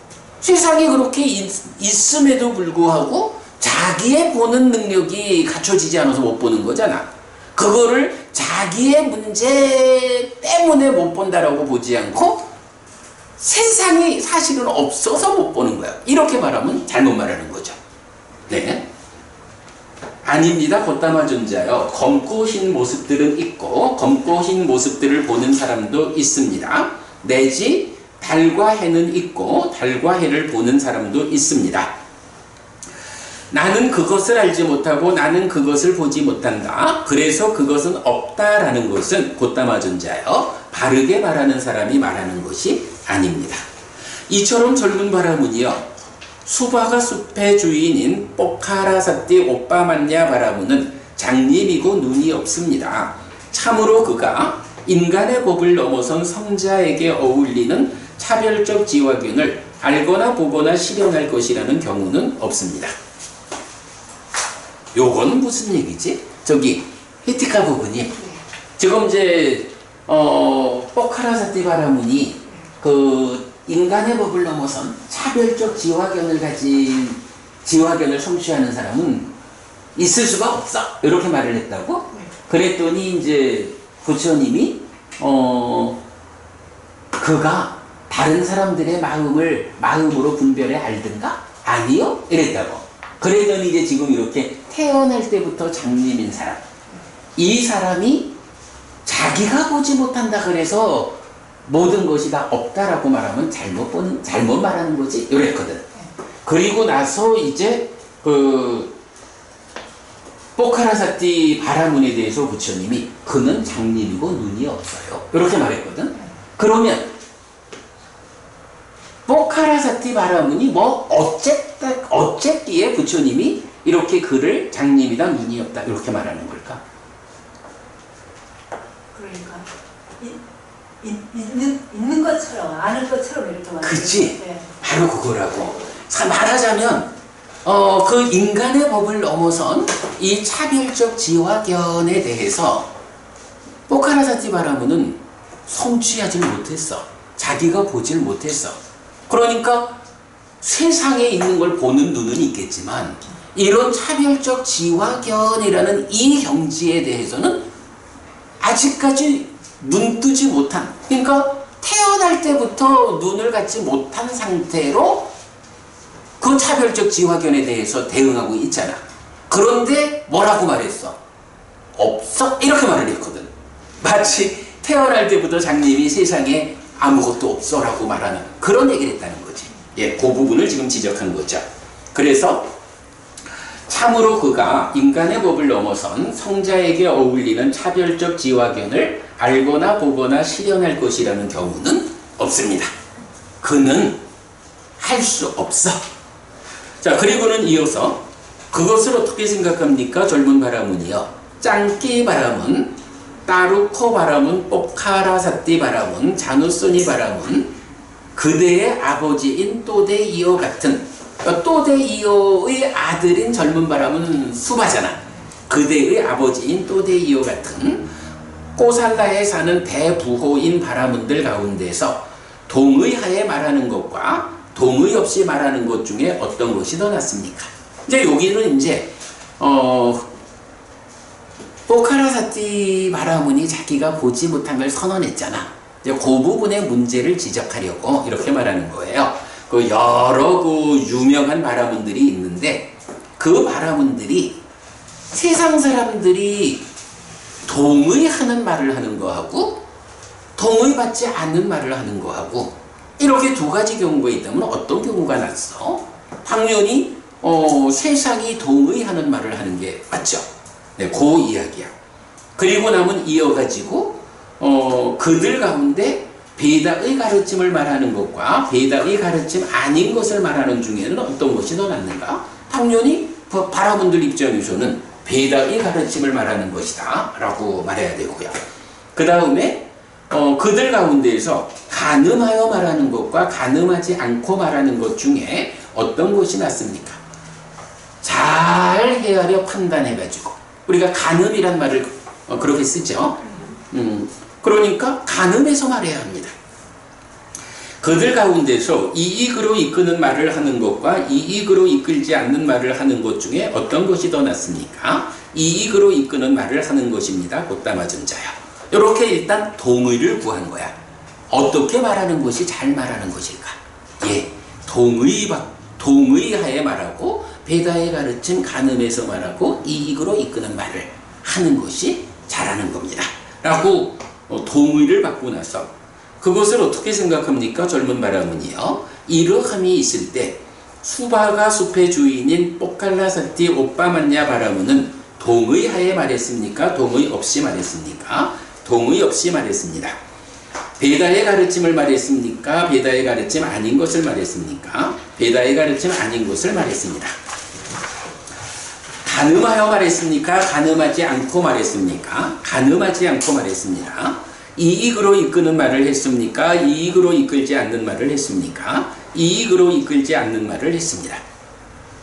A: 세상에 그렇게 있음에도 불구하고 자기의 보는 능력이 갖춰지지 않아서 못 보는 거잖아. 그거를 자기의 문제 때문에 못 본다라고 보지 않고 세상이 사실은 없어서 못 보는 거야. 이렇게 말하면 잘못 말하는 거죠. 네. 아닙니다. 곧담아 존재하여 검고 흰 모습들은 있고 검고 흰 모습들을 보는 사람도 있습니다. 내지 달과 해는 있고 달과 해를 보는 사람도 있습니다. 나는 그것을 알지 못하고 나는 그것을 보지 못한다. 그래서 그것은 없다라는 것은 곧담아 존재하여 바르게 말하는 사람이 말하는 것이 아닙니다. 이처럼 젊은 바라문이여, 수바가 숲의 주인인 뽀카라사띠 오빠만냐 바라문은 장님이고 눈이 없습니다. 참으로 그가 인간의 법을 넘어선 성자에게 어울리는 차별적 지화균을 알거나 보거나 실현할 것이라는 경우는 없습니다. 요건 무슨 얘기지? 저기 히티카 부분이 지금 이제 포카라사티 바라문이 그 인간의 법을 넘어선 차별적 지화견을 가진 지화견을 성취하는 사람은 있을 수가 없어. 이렇게 말을 했다고? 그랬더니 이제 부처님이 그가 다른 사람들의 마음으로 분별해 알든가? 아니요? 이랬다고. 그랬더니 이제 지금 이렇게 태어날 때부터 장님인 사람, 이 사람이 자기가 보지 못한다 그래서 모든 것이 다 없다라고 말하면 잘못 말하는 거지 이랬거든. 그리고 나서 이제 그 포카라사티 바라문에 대해서 부처님이 그는 장님이고 눈이 없어요 이렇게 말했거든. 그러면 포카라사티 바라문이 뭐 어쨌기에 부처님이 이렇게 그를 장님이다 눈이 없다 이렇게 말하는 걸까?
E: 그러니까 있는 것처럼 아는 것처럼 이렇게 말하는
A: 그치?
E: 네.
A: 바로 그거라고. 말하자면 그 인간의 법을 넘어선 이 차별적 지화견에 대해서 포카라사티 바라문은 성취하지 못했어. 자기가 보질 못했어. 그러니까 세상에 있는 걸 보는 눈은 있겠지만 이런 차별적 지화견이라는 이 경지에 대해서는 아직까지 눈 뜨지 못한, 그러니까 태어날 때부터 눈을 갖지 못한 상태로 그 차별적 지화견에 대해서 대응하고 있잖아. 그런데 뭐라고 말했어? 없어? 이렇게 말을 했거든. 마치 태어날 때부터 장님이 세상에 아무것도 없어라고 말하는 그런 얘기를 했다는 거지. 예, 그 부분을 지금 지적한 거죠. 그래서 참으로 그가 인간의 법을 넘어선 성자에게 어울리는 차별적 지화견을 알거나 보거나 실현할 것이라는 경우는 없습니다. 그는 할 수 없어. 자, 그리고는 이어서 그것을 어떻게 생각합니까? 젊은 바라문이요. 짱끼 바라문, 따루코 바라문, 포카라사티 바라문, 자누소니 바라문, 그대의 아버지인 또데이오 같은, 또데이오의 아들인 젊은 바라문 수바잖아. 그대의 아버지인 또데이오 같은 꼬살라에 사는 대부호인 바라문들 가운데서 동의하에 말하는 것과 동의 없이 말하는 것 중에 어떤 것이 더 낫습니까? 이제 여기는 이제 포카라사티 바라문이 자기가 보지 못한 걸 선언했잖아. 이제 그 부분의 문제를 지적하려고 이렇게 말하는 거예요. 그 여러 그 유명한 바라문들이 있는데 그 바라문들이 세상 사람들이 동의하는 말을 하는 거하고 동의받지 않는 말을 하는 거하고 이렇게 두 가지 경우가 있다면 어떤 경우가 낫어? 당연히 세상이 동의하는 말을 하는 게 맞죠. 네, 그 이야기야. 그리고 남은 이어가지고 그들 가운데 베다의 가르침을 말하는 것과 베다의 가르침 아닌 것을 말하는 중에는 어떤 것이 더 낫는가? 당연히 바라문들 입장에서는 베다의 가르침을 말하는 것이다 라고 말해야 되고요. 그 다음에 그들 가운데에서 가늠하여 말하는 것과 가늠하지 않고 말하는 것 중에 어떤 것이 낫습니까? 잘 헤아려 판단해가지고 우리가 가늠이란 말을 그렇게 쓰죠. 그러니까 가늠해서 말해야 합니다. 그들 가운데서 이익으로 이끄는 말을 하는 것과 이익으로 이끌지 않는 말을 하는 것 중에 어떤 것이 더 낫습니까? 이익으로 이끄는 말을 하는 것입니다. 곧담아전자요. 이렇게 일단 동의를 구한 거야. 어떻게 말하는 것이 잘 말하는 것일까? 예, 동의하에 말하고 베다의 가르침 가늠해서 말하고 이익으로 이끄는 말을 하는 것이 잘하는 겁니다. 라고 동의를 받고 나서 그것을 어떻게 생각합니까? 젊은 바라문이요. 이러함이 있을 때 수바가 숲의 주인인 포칼라사티 오빠만냐 바라문은 동의하에 말했습니까? 동의 없이 말했습니까? 동의 없이 말했습니다. 베다의 가르침을 말했습니까? 베다의 가르침 아닌 것을 말했습니까? 베다의 가르침 아닌 것을 말했습니다. 가늠하여 말했습니까? 가늠하지 않고 말했습니까? 가늠하지 않고 말했습니다. 이익으로 이끄는 말을 했습니까? 이익으로 이끌지 않는 말을 했습니까? 이익으로 이끌지 않는 말을 했습니다.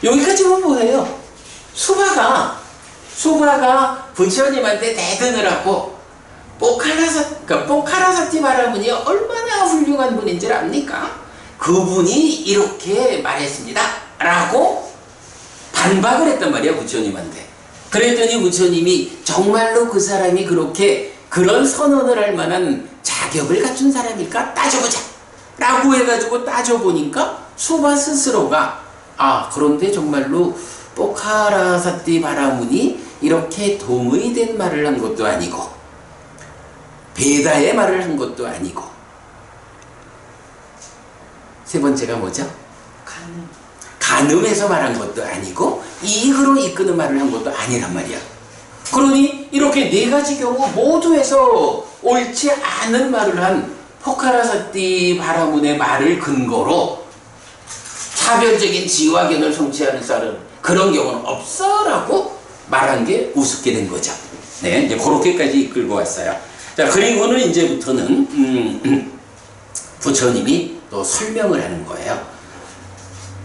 A: 여기까지만 뭐예요? 수바가 부처님한테 대등을 하고 포카라사티 바라문이 얼마나 훌륭한 분인 줄 압니까? 그분이 이렇게 말했습니다 라고 반박을 했단 말이야, 부처님한테. 그랬더니 부처님이 정말로 그 사람이 그런 선언을 할 만한 자격을 갖춘 사람일까 따져보자 라고 해가지고 따져보니까 수바 스스로가 그런데 정말로 포카라사티 바라문이 이렇게 동의된 말을 한 것도 아니고 베다의 말을 한 것도 아니고, 세 번째가 뭐죠? 간음해서 말한 것도 아니고 이익으로 이끄는 말을 한 것도 아니란 말이야. 그러니 이렇게 네 가지 경우 모두에서 옳지 않은 말을 한 포카라사티 바라문의 말을 근거로 차별적인 지화견을 성취하는 사람 그런 경우는 없어라고 말한 게 우습게 된 거죠. 네, 이제 그렇게까지 이끌고 왔어요. 자, 그리고는 이제부터는 부처님이 또 설명을 하는 거예요.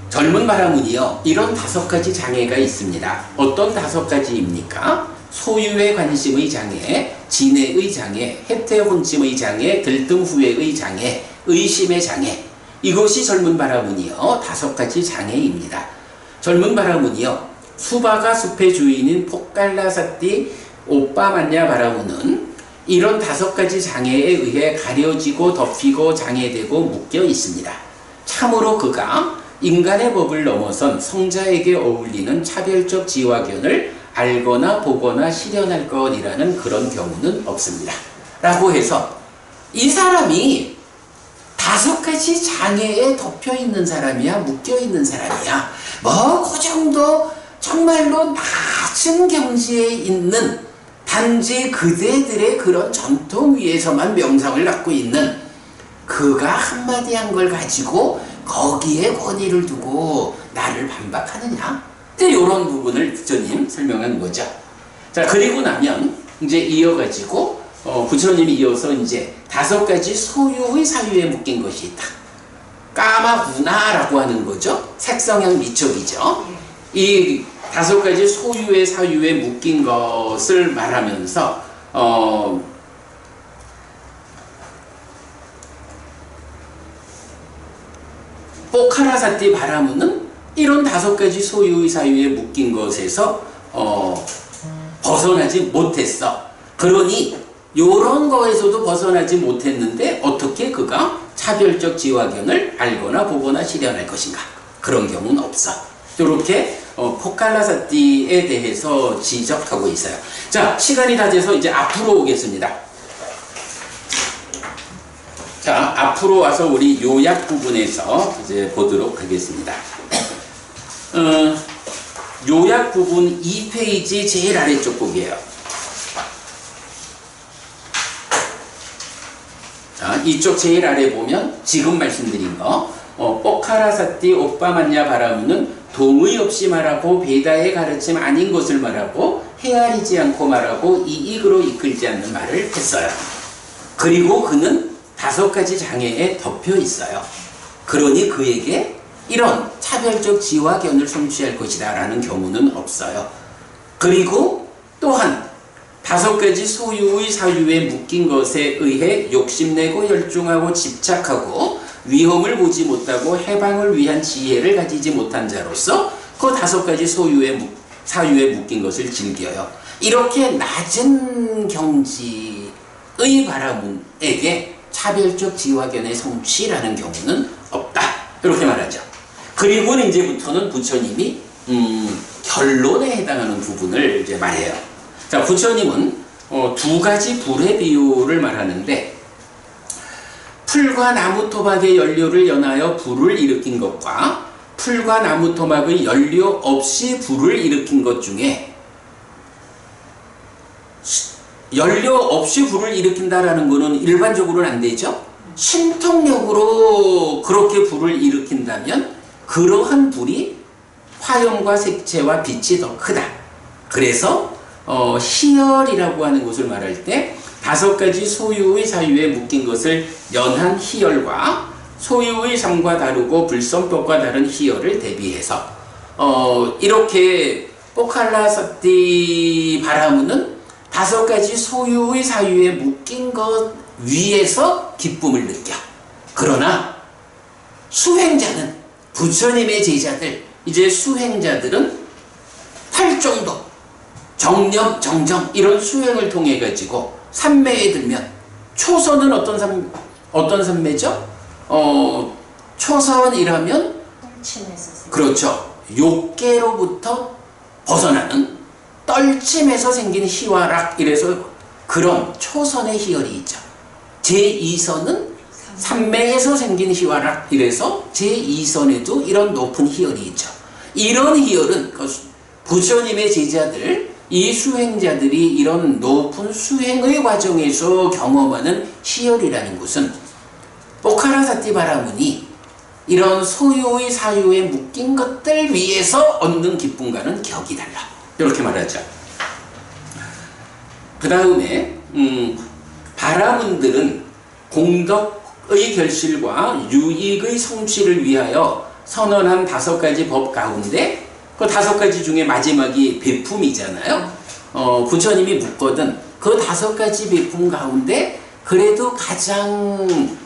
A: 젊은 바라문이요, 이런 5가지 장애가 있습니다. 어떤 5가지입니까? 소유의 관심의 장애, 진해의 장애, 해태혼침의 장애, 들뜸후회의 장애, 의심의 장애. 이것이 젊은 바라문이요 5가지 장애입니다. 젊은 바라문이요, 수바가 숲의 주인인 포칼라사티 오빠만냐 바라문은 이런 5가지 장애에 의해 가려지고 덮이고 장애되고 묶여 있습니다. 참으로 그가 인간의 법을 넘어선 성자에게 어울리는 차별적 지화견을 알거나 보거나 실현할 것이라는 그런 경우는 없습니다. 라고 해서 이 사람이 5가지 장애에 덮여 있는 사람이야, 묶여 있는 사람이야, 그 정도 정말로 낮은 경지에 있는 단지 그대들의 그런 전통 위에서만 명성을 갖고 있는 그가 한마디 한 걸 가지고 거기에 권위를 두고 나를 반박하느냐? 이런 부분을 부처님 설명한 거죠. 자, 그리고 나면 이제 이어가지고 부처님이 이어서 이제 5가지 소유의 사유에 묶인 것이 있다. 까마구나라고 하는 거죠. 색성향 미촉이죠. 이 5가지 소유의 사유에 묶인 것을 말하면서 포카라사티 바라문은 이런 5가지 소유의 사유에 묶인 것에서 벗어나지 못했어. 그러니 이런 거에서도 벗어나지 못했는데 어떻게 그가 차별적 지화견을 알거나 보거나 실현할 것인가? 그런 경우는 없어. 이렇게 포칼라사티에 대해서 지적하고 있어요. 자, 시간이 다 돼서 이제 앞으로 오겠습니다. 자, 앞으로 와서 우리 요약 부분에서 이제 보도록 하겠습니다. 요약 부분 2페이지 제일 아래쪽 곡이에요. 자, 이쪽 제일 아래 보면 지금 말씀드린 거, 포카라사티 오빠만냐 바라문은 동의 없이 말하고 베다의 가르침 아닌 것을 말하고 헤아리지 않고 말하고 이익으로 이끌지 않는 말을 했어요. 그리고 그는 5가지 장애에 덮여 있어요. 그러니 그에게 이런 차별적 지화견을 성취할 것이다 라는 경우는 없어요. 그리고 또한 5가지 소유의 사유에 묶인 것에 의해 욕심내고 열중하고 집착하고 위험을 보지 못하고 해방을 위한 지혜를 가지지 못한 자로서 그 5가지 사유에 묶인 것을 즐겨요. 이렇게 낮은 경지의 바라문에게 차별적 지화견의 성취라는 경우는 없다. 이렇게 말하죠. 그리고는 이제부터는 부처님이 결론에 해당하는 부분을 이제 말해요. 자, 부처님은 2가지 불의 비유를 말하는데, 풀과 나무 토막의 연료를 연하여 불을 일으킨 것과 풀과 나무 토막의 연료 없이 불을 일으킨 것 중에 연료 없이 불을 일으킨다라는 것은 일반적으로는 안 되죠. 신통력으로 그렇게 불을 일으킨다면 그러한 불이 화염과 색채와 빛이 더 크다. 그래서 희열이라고 하는 것을 말할 때 5가지 소유의 사유에 묶인 것을 연한 희열과 소유의 삶과 다르고 불성법과 다른 희열을 대비해서 이렇게 포칼라사티 바라문은 5가지 소유의 사유에 묶인 것 위에서 기쁨을 느껴. 그러나 수행자는, 부처님의 제자들, 이제 수행자들은 팔정도, 정념, 정정 이런 수행을 통해 가지고 삼매에 들면, 초선은 어떤 삼매죠? 초선이라면 그렇죠. 욕계로부터 벗어나는, 떨침에서 생긴 희화락, 이래서 그런 초선의 희열이 있죠. 제2선은 삼매에서 생긴 희화락, 이래서 제2선에도 이런 높은 희열이 있죠. 이런 희열은 부처님의 제자들, 이 수행자들이 이런 높은 수행의 과정에서 경험하는 희열이라는 것은 포카라사티 바라문이 이런 소유의 사유에 묶인 것들 위에서 얻는 기쁨과는 격이 달라. 이렇게 말하죠. 그 다음에 바라문들은 공덕의 결실과 유익의 성취를 위하여 선언한 5가지 법 가운데 그 5가지 중에 마지막이 베품이잖아요. 부처님이 묻거든 그 5가지 베품 가운데 그래도 가장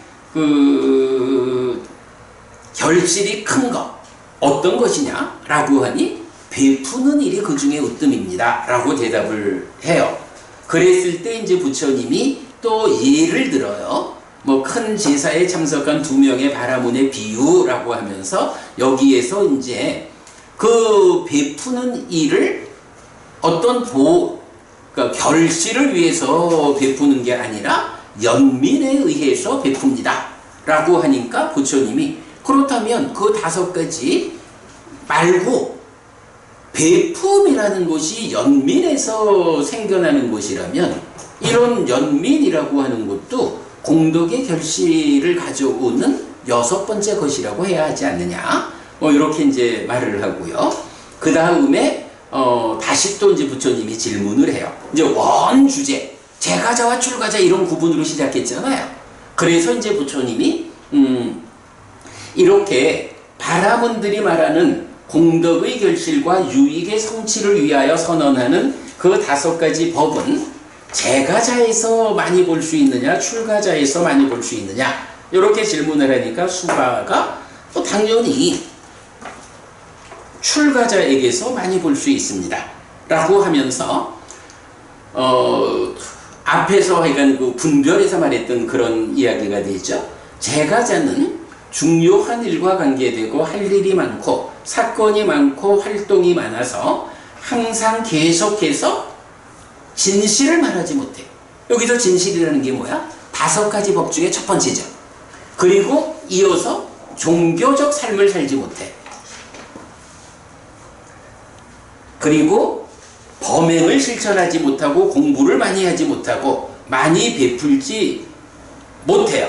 A: 결실이 큰 것 어떤 것이냐 라고 하니 베푸는 일이 그 중에 으뜸입니다 라고 대답을 해요. 그랬을 때 이제 부처님이 또 예를 들어요. 뭐 큰 제사에 참석한 2명의 바라문의 비유라고 하면서 여기에서 이제 그 베푸는 일을 어떤 그러니까 결실을 위해서 베푸는 게 아니라 연민에 의해서 베풉니다 라고 하니까 부처님이 그렇다면 그 5가지 말고 베품이라는 것이 연민에서 생겨나는 것이라면 이런 연민이라고 하는 것도 공덕의 결실을 가져오는 6번째 것이라고 해야 하지 않느냐, 이렇게 이제 말을 하고요. 그 다음에 다시 또 이제 부처님이 질문을 해요. 이제 원 주제, 제가자와 출가자 이런 구분으로 시작했잖아요. 그래서 이제 부처님이 이렇게 바라문들이 말하는 공덕의 결실과 유익의 성취를 위하여 선언하는 그 5가지 법은 제가자에서 많이 볼 수 있느냐, 출가자에서 많이 볼 수 있느냐, 이렇게 질문을 하니까 수바가 또 당연히 출가자에게서 많이 볼 수 있습니다 라고 하면서 앞에서 하여간 그 분별에서 말했던 그런 이야기가 되죠. 제가자는 중요한 일과 관계되고 할 일이 많고 사건이 많고 활동이 많아서 항상 계속해서 진실을 말하지 못해요. 여기서 진실이라는 게 뭐야? 5가지 법 중에 첫 번째죠. 그리고 이어서 종교적 삶을 살지 못해. 그리고 범행을 실천하지 못하고 공부를 많이 하지 못하고 많이 베풀지 못해요.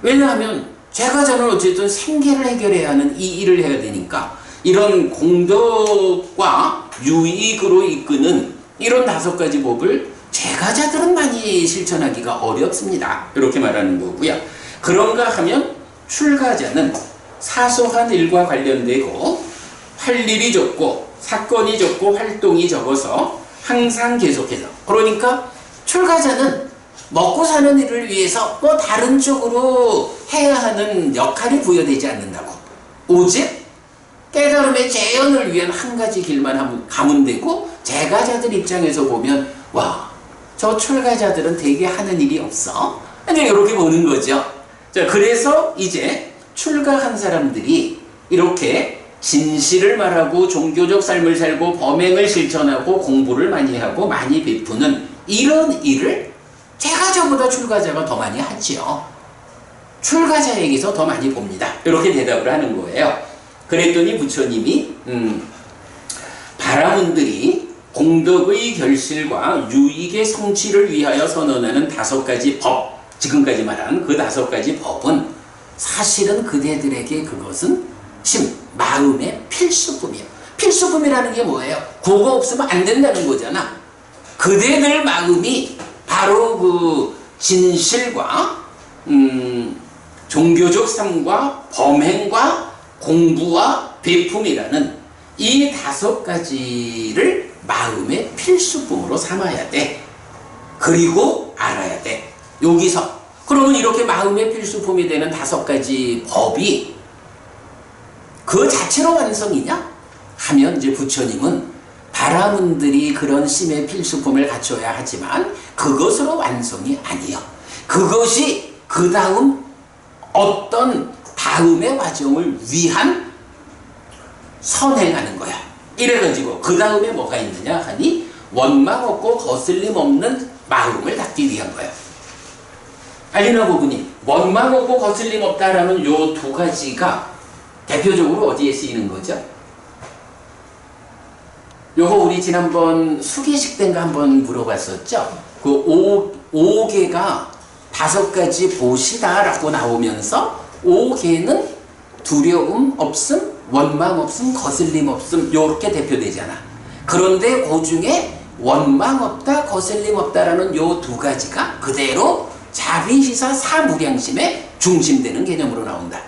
A: 왜냐하면 제가자는 어쨌든 생계를 해결해야 하는 이 일을 해야 되니까 이런 공덕과 유익으로 이끄는 이런 5가지 법을 제가자들은 많이 실천하기가 어렵습니다. 이렇게 말하는 거고요. 그런가 하면 출가자는 사소한 일과 관련되고 할 일이 적고 사건이 적고 활동이 적어서 항상 계속해서, 그러니까 출가자는 먹고 사는 일을 위해서 뭐 다른 쪽으로 해야 하는 역할이 부여되지 않는다고. 오직 깨달음의 재현을 위한 한 가지 길만 가면 되고, 제가자들 입장에서 보면 와, 저 출가자들은 되게 하는 일이 없어. 그냥 이렇게 보는 거죠. 자, 그래서 이제 출가한 사람들이 이렇게 진실을 말하고 종교적 삶을 살고 범행을 실천하고 공부를 많이 하고 많이 베푸는 이런 일을 제가자보다 출가자가 더 많이 하지요. 출가자에게서 더 많이 봅니다. 이렇게 대답을 하는 거예요. 그랬더니 부처님이 바라문들이 공덕의 결실과 유익의 성취를 위하여 선언하는 5가지 법, 지금까지 말한 그 5가지 법은 사실은 그대들에게 그것은 마음의 필수품이에요. 필수품이라는 게 뭐예요? 그거 없으면 안 된다는 거잖아. 그대들 마음이 바로 그 진실과 종교적 삶과 범행과 공부와 배품이라는 이 5가지를 마음의 필수품으로 삼아야 돼. 그리고 알아야 돼. 여기서 그러면 이렇게 마음의 필수품이 되는 5가지 법이 그 자체로 완성이냐? 하면 이제 부처님은 바라문들이 그런 심의 필수품을 갖춰야 하지만 그것으로 완성이 아니요. 그것이 그 다음 어떤 다음의 과정을 위한 선행하는 거야. 이래가지고 그 다음에 뭐가 있느냐 하니 원망 없고 거슬림 없는 마음을 닦기 위한 거야. 알리나 부부님, 원망 없고 거슬림 없다라는 요 2가지가 대표적으로 어디에 쓰이는 거죠? 요거 우리 지난번 수계식 때인가 한번 물어봤었죠? 그 5개가 5가지 보시다라고 나오면서 5개는 두려움 없음, 원망 없음, 거슬림 없음 요렇게 대표되잖아. 그런데 그 중에 원망 없다, 거슬림 없다라는 요 2가지가 그대로 자비시사 사무량심의 중심되는 개념으로 나온다.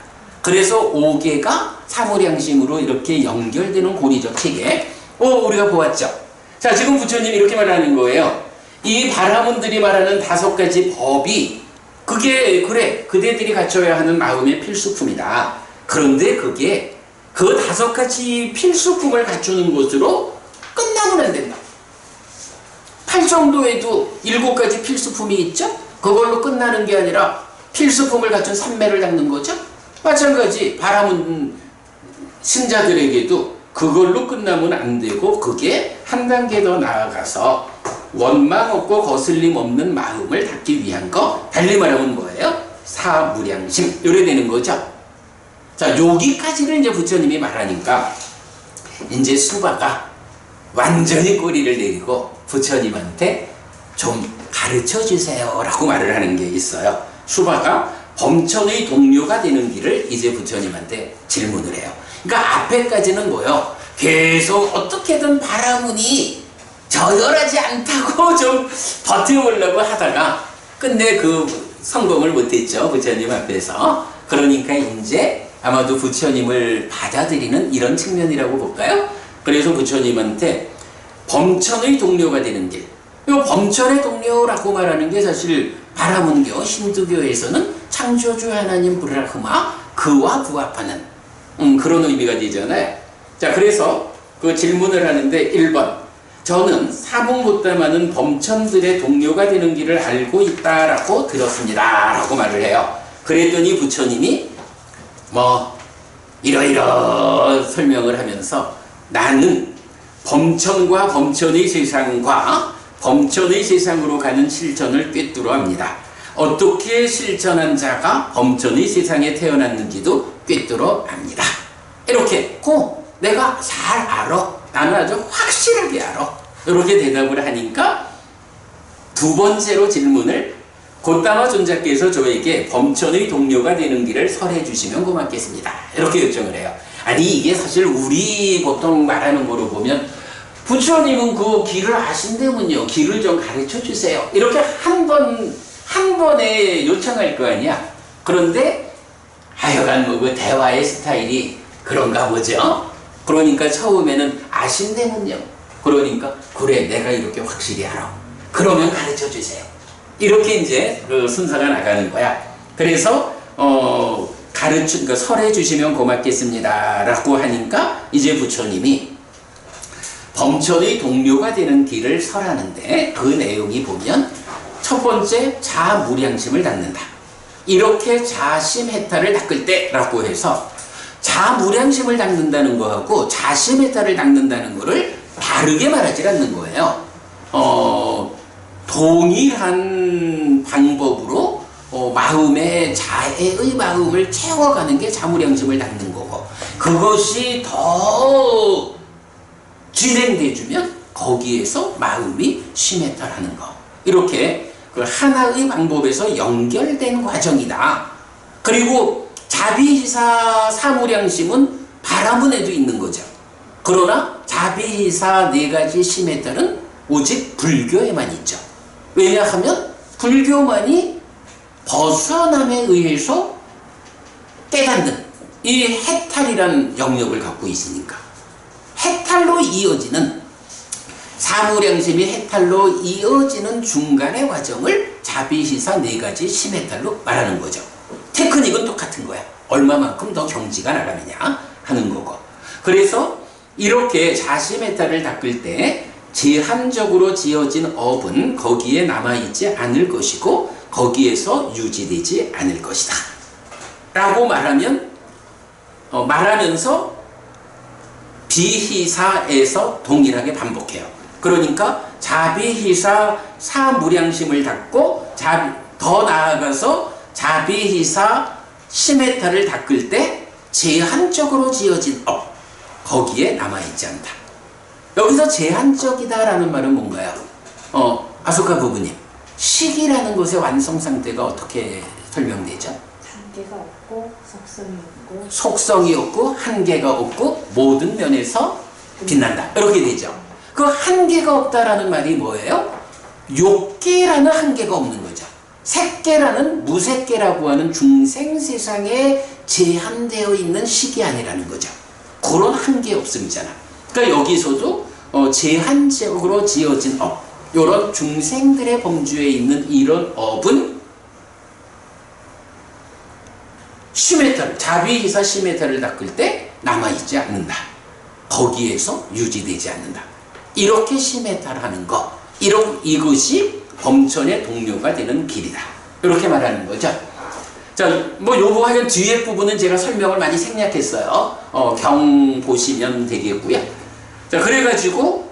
A: 그래서 5개가 사무량심으로 이렇게 연결되는 고리적 체계 우리가 보았죠. 자, 지금 부처님이 이렇게 말하는 거예요. 이 바라문들이 말하는 5가지 법이 그게 그래 그대들이 갖춰야 하는 마음의 필수품이다. 그런데 그게 그 5가지 필수품을 갖추는 것으로 끝나면 안 된다. 8정도에도 7가지 필수품이 있죠? 그걸로 끝나는 게 아니라 필수품을 갖춘 삼매를 닦는 거죠? 마찬가지 바라문 신자들에게도 그걸로 끝나면 안 되고 그게 한 단계 더 나아가서 원망 없고 거슬림 없는 마음을 닦기 위한 거, 달리 말하면 뭐예요? 사무량심 요래 되는 거죠. 자, 여기까지를 이제 부처님이 말하니까 이제 수바가 완전히 꼬리를 내리고 부처님한테 좀 가르쳐 주세요 라고 말을 하는 게 있어요. 수바가 범천의 동료가 되는 길을 이제 부처님한테 질문을 해요. 그러니까 앞에까지는 뭐요? 계속 어떻게든 바라문이 저열하지 않다고 좀 버텨보려고 하다가 끝내 그 성공을 못했죠. 부처님 앞에서. 그러니까 이제 아마도 부처님을 받아들이는 이런 측면이라고 볼까요? 그래서 부처님한테 범천의 동료가 되는 길. 이 범천의 동료라고 말하는 게 사실 바라문교 힌두교에서는 창조주 하나님 브라흐마 그와 부합하는 그런 의미가 되잖아요. 자, 그래서 그 질문을 하는데 1번 저는 사복못담하는 범천들의 동료가 되는 길을 알고 있다라고 들었습니다 라고 말을 해요. 그랬더니 부처님이 뭐 이러이러 설명을 하면서 나는 범천과 범천의 세상과 범천의 세상으로 가는 실천을 꿰뚫어 합니다. 어떻게 실천한 자가 범천의 세상에 태어났는지도 꿰뚫어 합니다. 이렇게 내가 잘 알아. 나는 아주 확실하게 알아. 이렇게 대답을 하니까 2번째로 질문을 곧다마 존자께서 저에게 범천의 동료가 되는 길을 설해 주시면 고맙겠습니다. 이렇게 요청을 해요. 아니 이게 사실 우리 보통 말하는 거로 보면 부처님은 그 길을 아신다면요. 길을 좀 가르쳐 주세요. 이렇게 한 번에 요청할 거 아니야. 그런데 하여간 뭐 그 대화의 스타일이 그런가 보죠. 그러니까 처음에는 아신다면요. 그러니까 그래 내가 이렇게 확실히 알아. 그러면 가르쳐 주세요. 이렇게 이제 그 순서가 나가는 거야. 그래서 그러니까 설해 주시면 고맙겠습니다 라고 하니까 이제 부처님이 범천의 동료가 되는 길을 설하는데 그 내용이 보면 첫 번째 자무량심을 닦는다. 이렇게 자심해탈을 닦을 때 라고 해서 자무량심을 닦는다는 거하고 자심해탈을 닦는다는 거를 다르게 말하지 않는 거예요. 동일한 방법으로 자애의 마음을 채워가는 게 자무량심을 닦는 거고 그것이 더 진행돼주면 거기에서 마음이 심해탈하는 거. 이렇게 그 하나의 방법에서 연결된 과정이다. 그리고 자비시사 사무량심은 바라문에도 있는 거죠. 그러나 자비희사 네 가지 시메탈은 오직 불교에만 있죠. 왜냐하면 불교만이 벗어남에 의해서 깨닫는 이 해탈이라는 영역을 갖고 있으니까, 해탈로 이어지는 사무량심이 해탈로 이어지는 중간의 과정을 자비희사 네 가지 시메탈로 말하는 거죠. 테크닉은 똑같은 거야. 얼마만큼 더 경지가 나가느냐 하는 거고. 그래서 이렇게 자시메탈을 닦을 때 제한적으로 지어진 업은 거기에 남아있지 않을 것이고 거기에서 유지되지 않을 것이다 라고 말하면서 비희사에서 동일하게 반복해요. 그러니까 자비희사 사무량심을 닦고 더 나아가서 자비희사 시메탈을 닦을 때 제한적으로 지어진 업, 거기에 남아있지 않다. 여기서 제한적이다라는 말은 뭔가요? 아소카 부부님, 식이라는 것의 완성 상태가 어떻게 설명되죠?
B: 한계가 없고 속성이 없고
A: 속성이 없고 한계가 없고 모든 면에서 빛난다, 이렇게 되죠. 그 한계가 없다라는 말이 뭐예요? 욕계라는 한계가 없는 거죠. 색계라는 무색계라고 하는 중생세상에 제한되어 있는 식이 아니라는 거죠. 그런 한계 없음이잖아. 그러니까 여기서도 제한적으로 지어진 업, 이런 중생들의 범주에 있는 이런 업은 시메탈, 자비희사 시메탈을 닦을 때 남아있지 않는다. 거기에서 유지되지 않는다. 이렇게 시메탈하는 것, 이것이 범천의 동료가 되는 길이다. 이렇게 말하는 거죠. 자, 요거 하여간 뒤에 부분은 제가 설명을 많이 생략했어요. 경 보시면 되겠고요. 자, 그래가지고,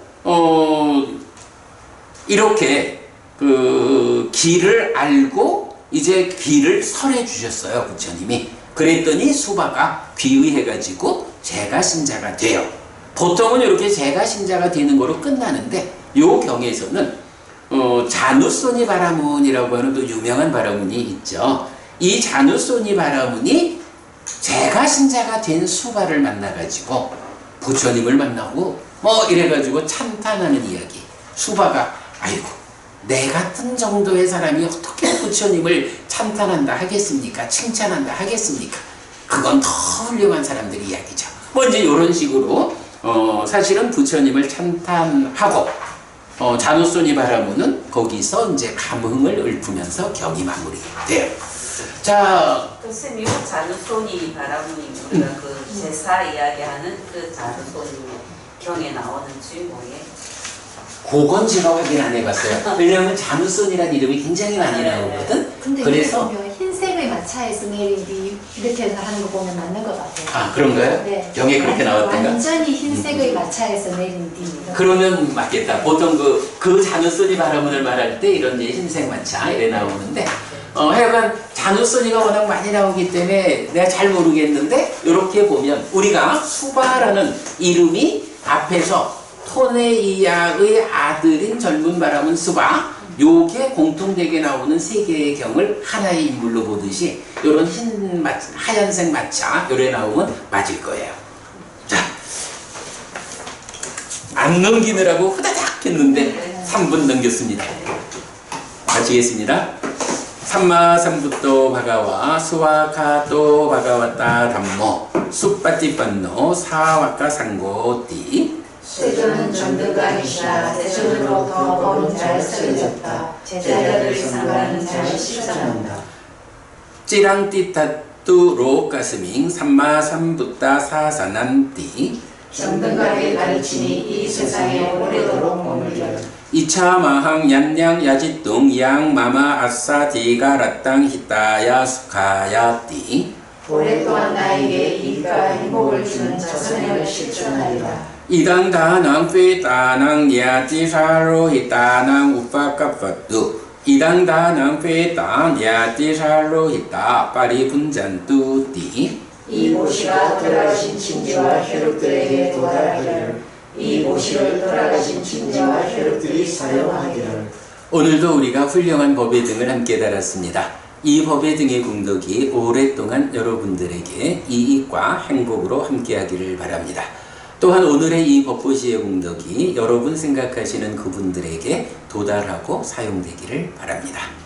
A: 이렇게 그 길을 알고 이제 길을 설해 주셨어요, 부처님이. 그랬더니 수바가 귀의해가지고 제가 신자가 돼요. 보통은 이렇게 제가 신자가 되는 거로 끝나는데, 요 경에서는 자누소니 바라문이라고 하는 또 유명한 바라문이 있죠. 이 자누소니 바라문이 제가 신자가 된 수바를 만나가지고 부처님을 만나고 이래가지고 찬탄하는 이야기. 수바가 아이고, 내 같은 정도의 사람이 어떻게 부처님을 찬탄한다 하겠습니까? 칭찬한다 하겠습니까? 그건 더 훌륭한 사람들 이야기죠. 이제 이런 식으로 사실은 부처님을 찬탄하고 자누소니 바라문은 거기서 이제 감흥을 읊으면서 경이 마무리돼요. 자,
D: 선생님, 이 자누소니 바라문이 우리가 그 제사 이야기하는 그 자누소니 경에 나오는 주인공이에요.
A: 그건 제가 확인 안 해봤어요. 왜냐하면 자누손이라는 이름이 굉장히 많이 나오거든.
B: 근데
A: 그래서
B: 보면 흰색의 마차에서 내린 뒤 이렇게 해서 하는 거 보면 맞는 것 같아요.
A: 아, 그런가요?
B: 네.
A: 경에 그렇게 나왔던가?
B: 완전히 흰색의 마차에서 내린 뒤.
A: 그러면 맞겠다. 보통 그 자누소니 바라문을 말할 때 이런 이제 흰색 마차 이래 나오는데, 하여간 자누소니가 워낙 많이 나오기 때문에 내가 잘 모르겠는데, 이렇게 보면 우리가 수바라는 이름이 앞에서 토네이야의 아들인 젊은 바라문 수바, 요게 공통되게 나오는 세 개의 경을 하나의 인물로 보듯이 이런 하얀색 마차 요래 나오면 맞을 거예요. 자, 안 넘기느라고 후다닥 했는데 3분 넘겼습니다. 마치겠습니다. 삼마삼부토 바가와 수와카토 바가와타 담모 숫바띠빤노 사와카 상고띠.
E: 세조는 전도가 아니시라 대전으로부터 법은 잘 쓰여졌다. 제자들의 상관은 잘 실천한다.
A: 찌랑띠타뚜 로가스밍 삼마삼부따 사사난띠.
E: 전등가의 가르침이 이 세상에 오래도록 머물려.
A: 이차마항 얀냥 야지뚱 양마마 아싸 디가라땅 히타야 수카야띠.
E: 오랫동안 나에게 이익과 행복을 주는 자선행을 실천하리라.
A: 이당다낭 페다낭 야지사로 히타낭 우파카파뚜. 이당다낭 페당 야지사로 히타 파리분잔뚜띠.
E: 이 모시가 돌아가신 친지와 혈육들에게 도달하기를. 이 모시를 돌아가신 친지와 혈육들이 사용하기를.
A: 오늘도 우리가 훌륭한 법의 등을 함께 달았습니다. 이 법의 등의 공덕이 오랫동안 여러분들에게 이익과 행복으로 함께하기를 바랍니다. 또한 오늘의 이 법보시의 공덕이 여러분 생각하시는 그분들에게 도달하고 사용되기를 바랍니다.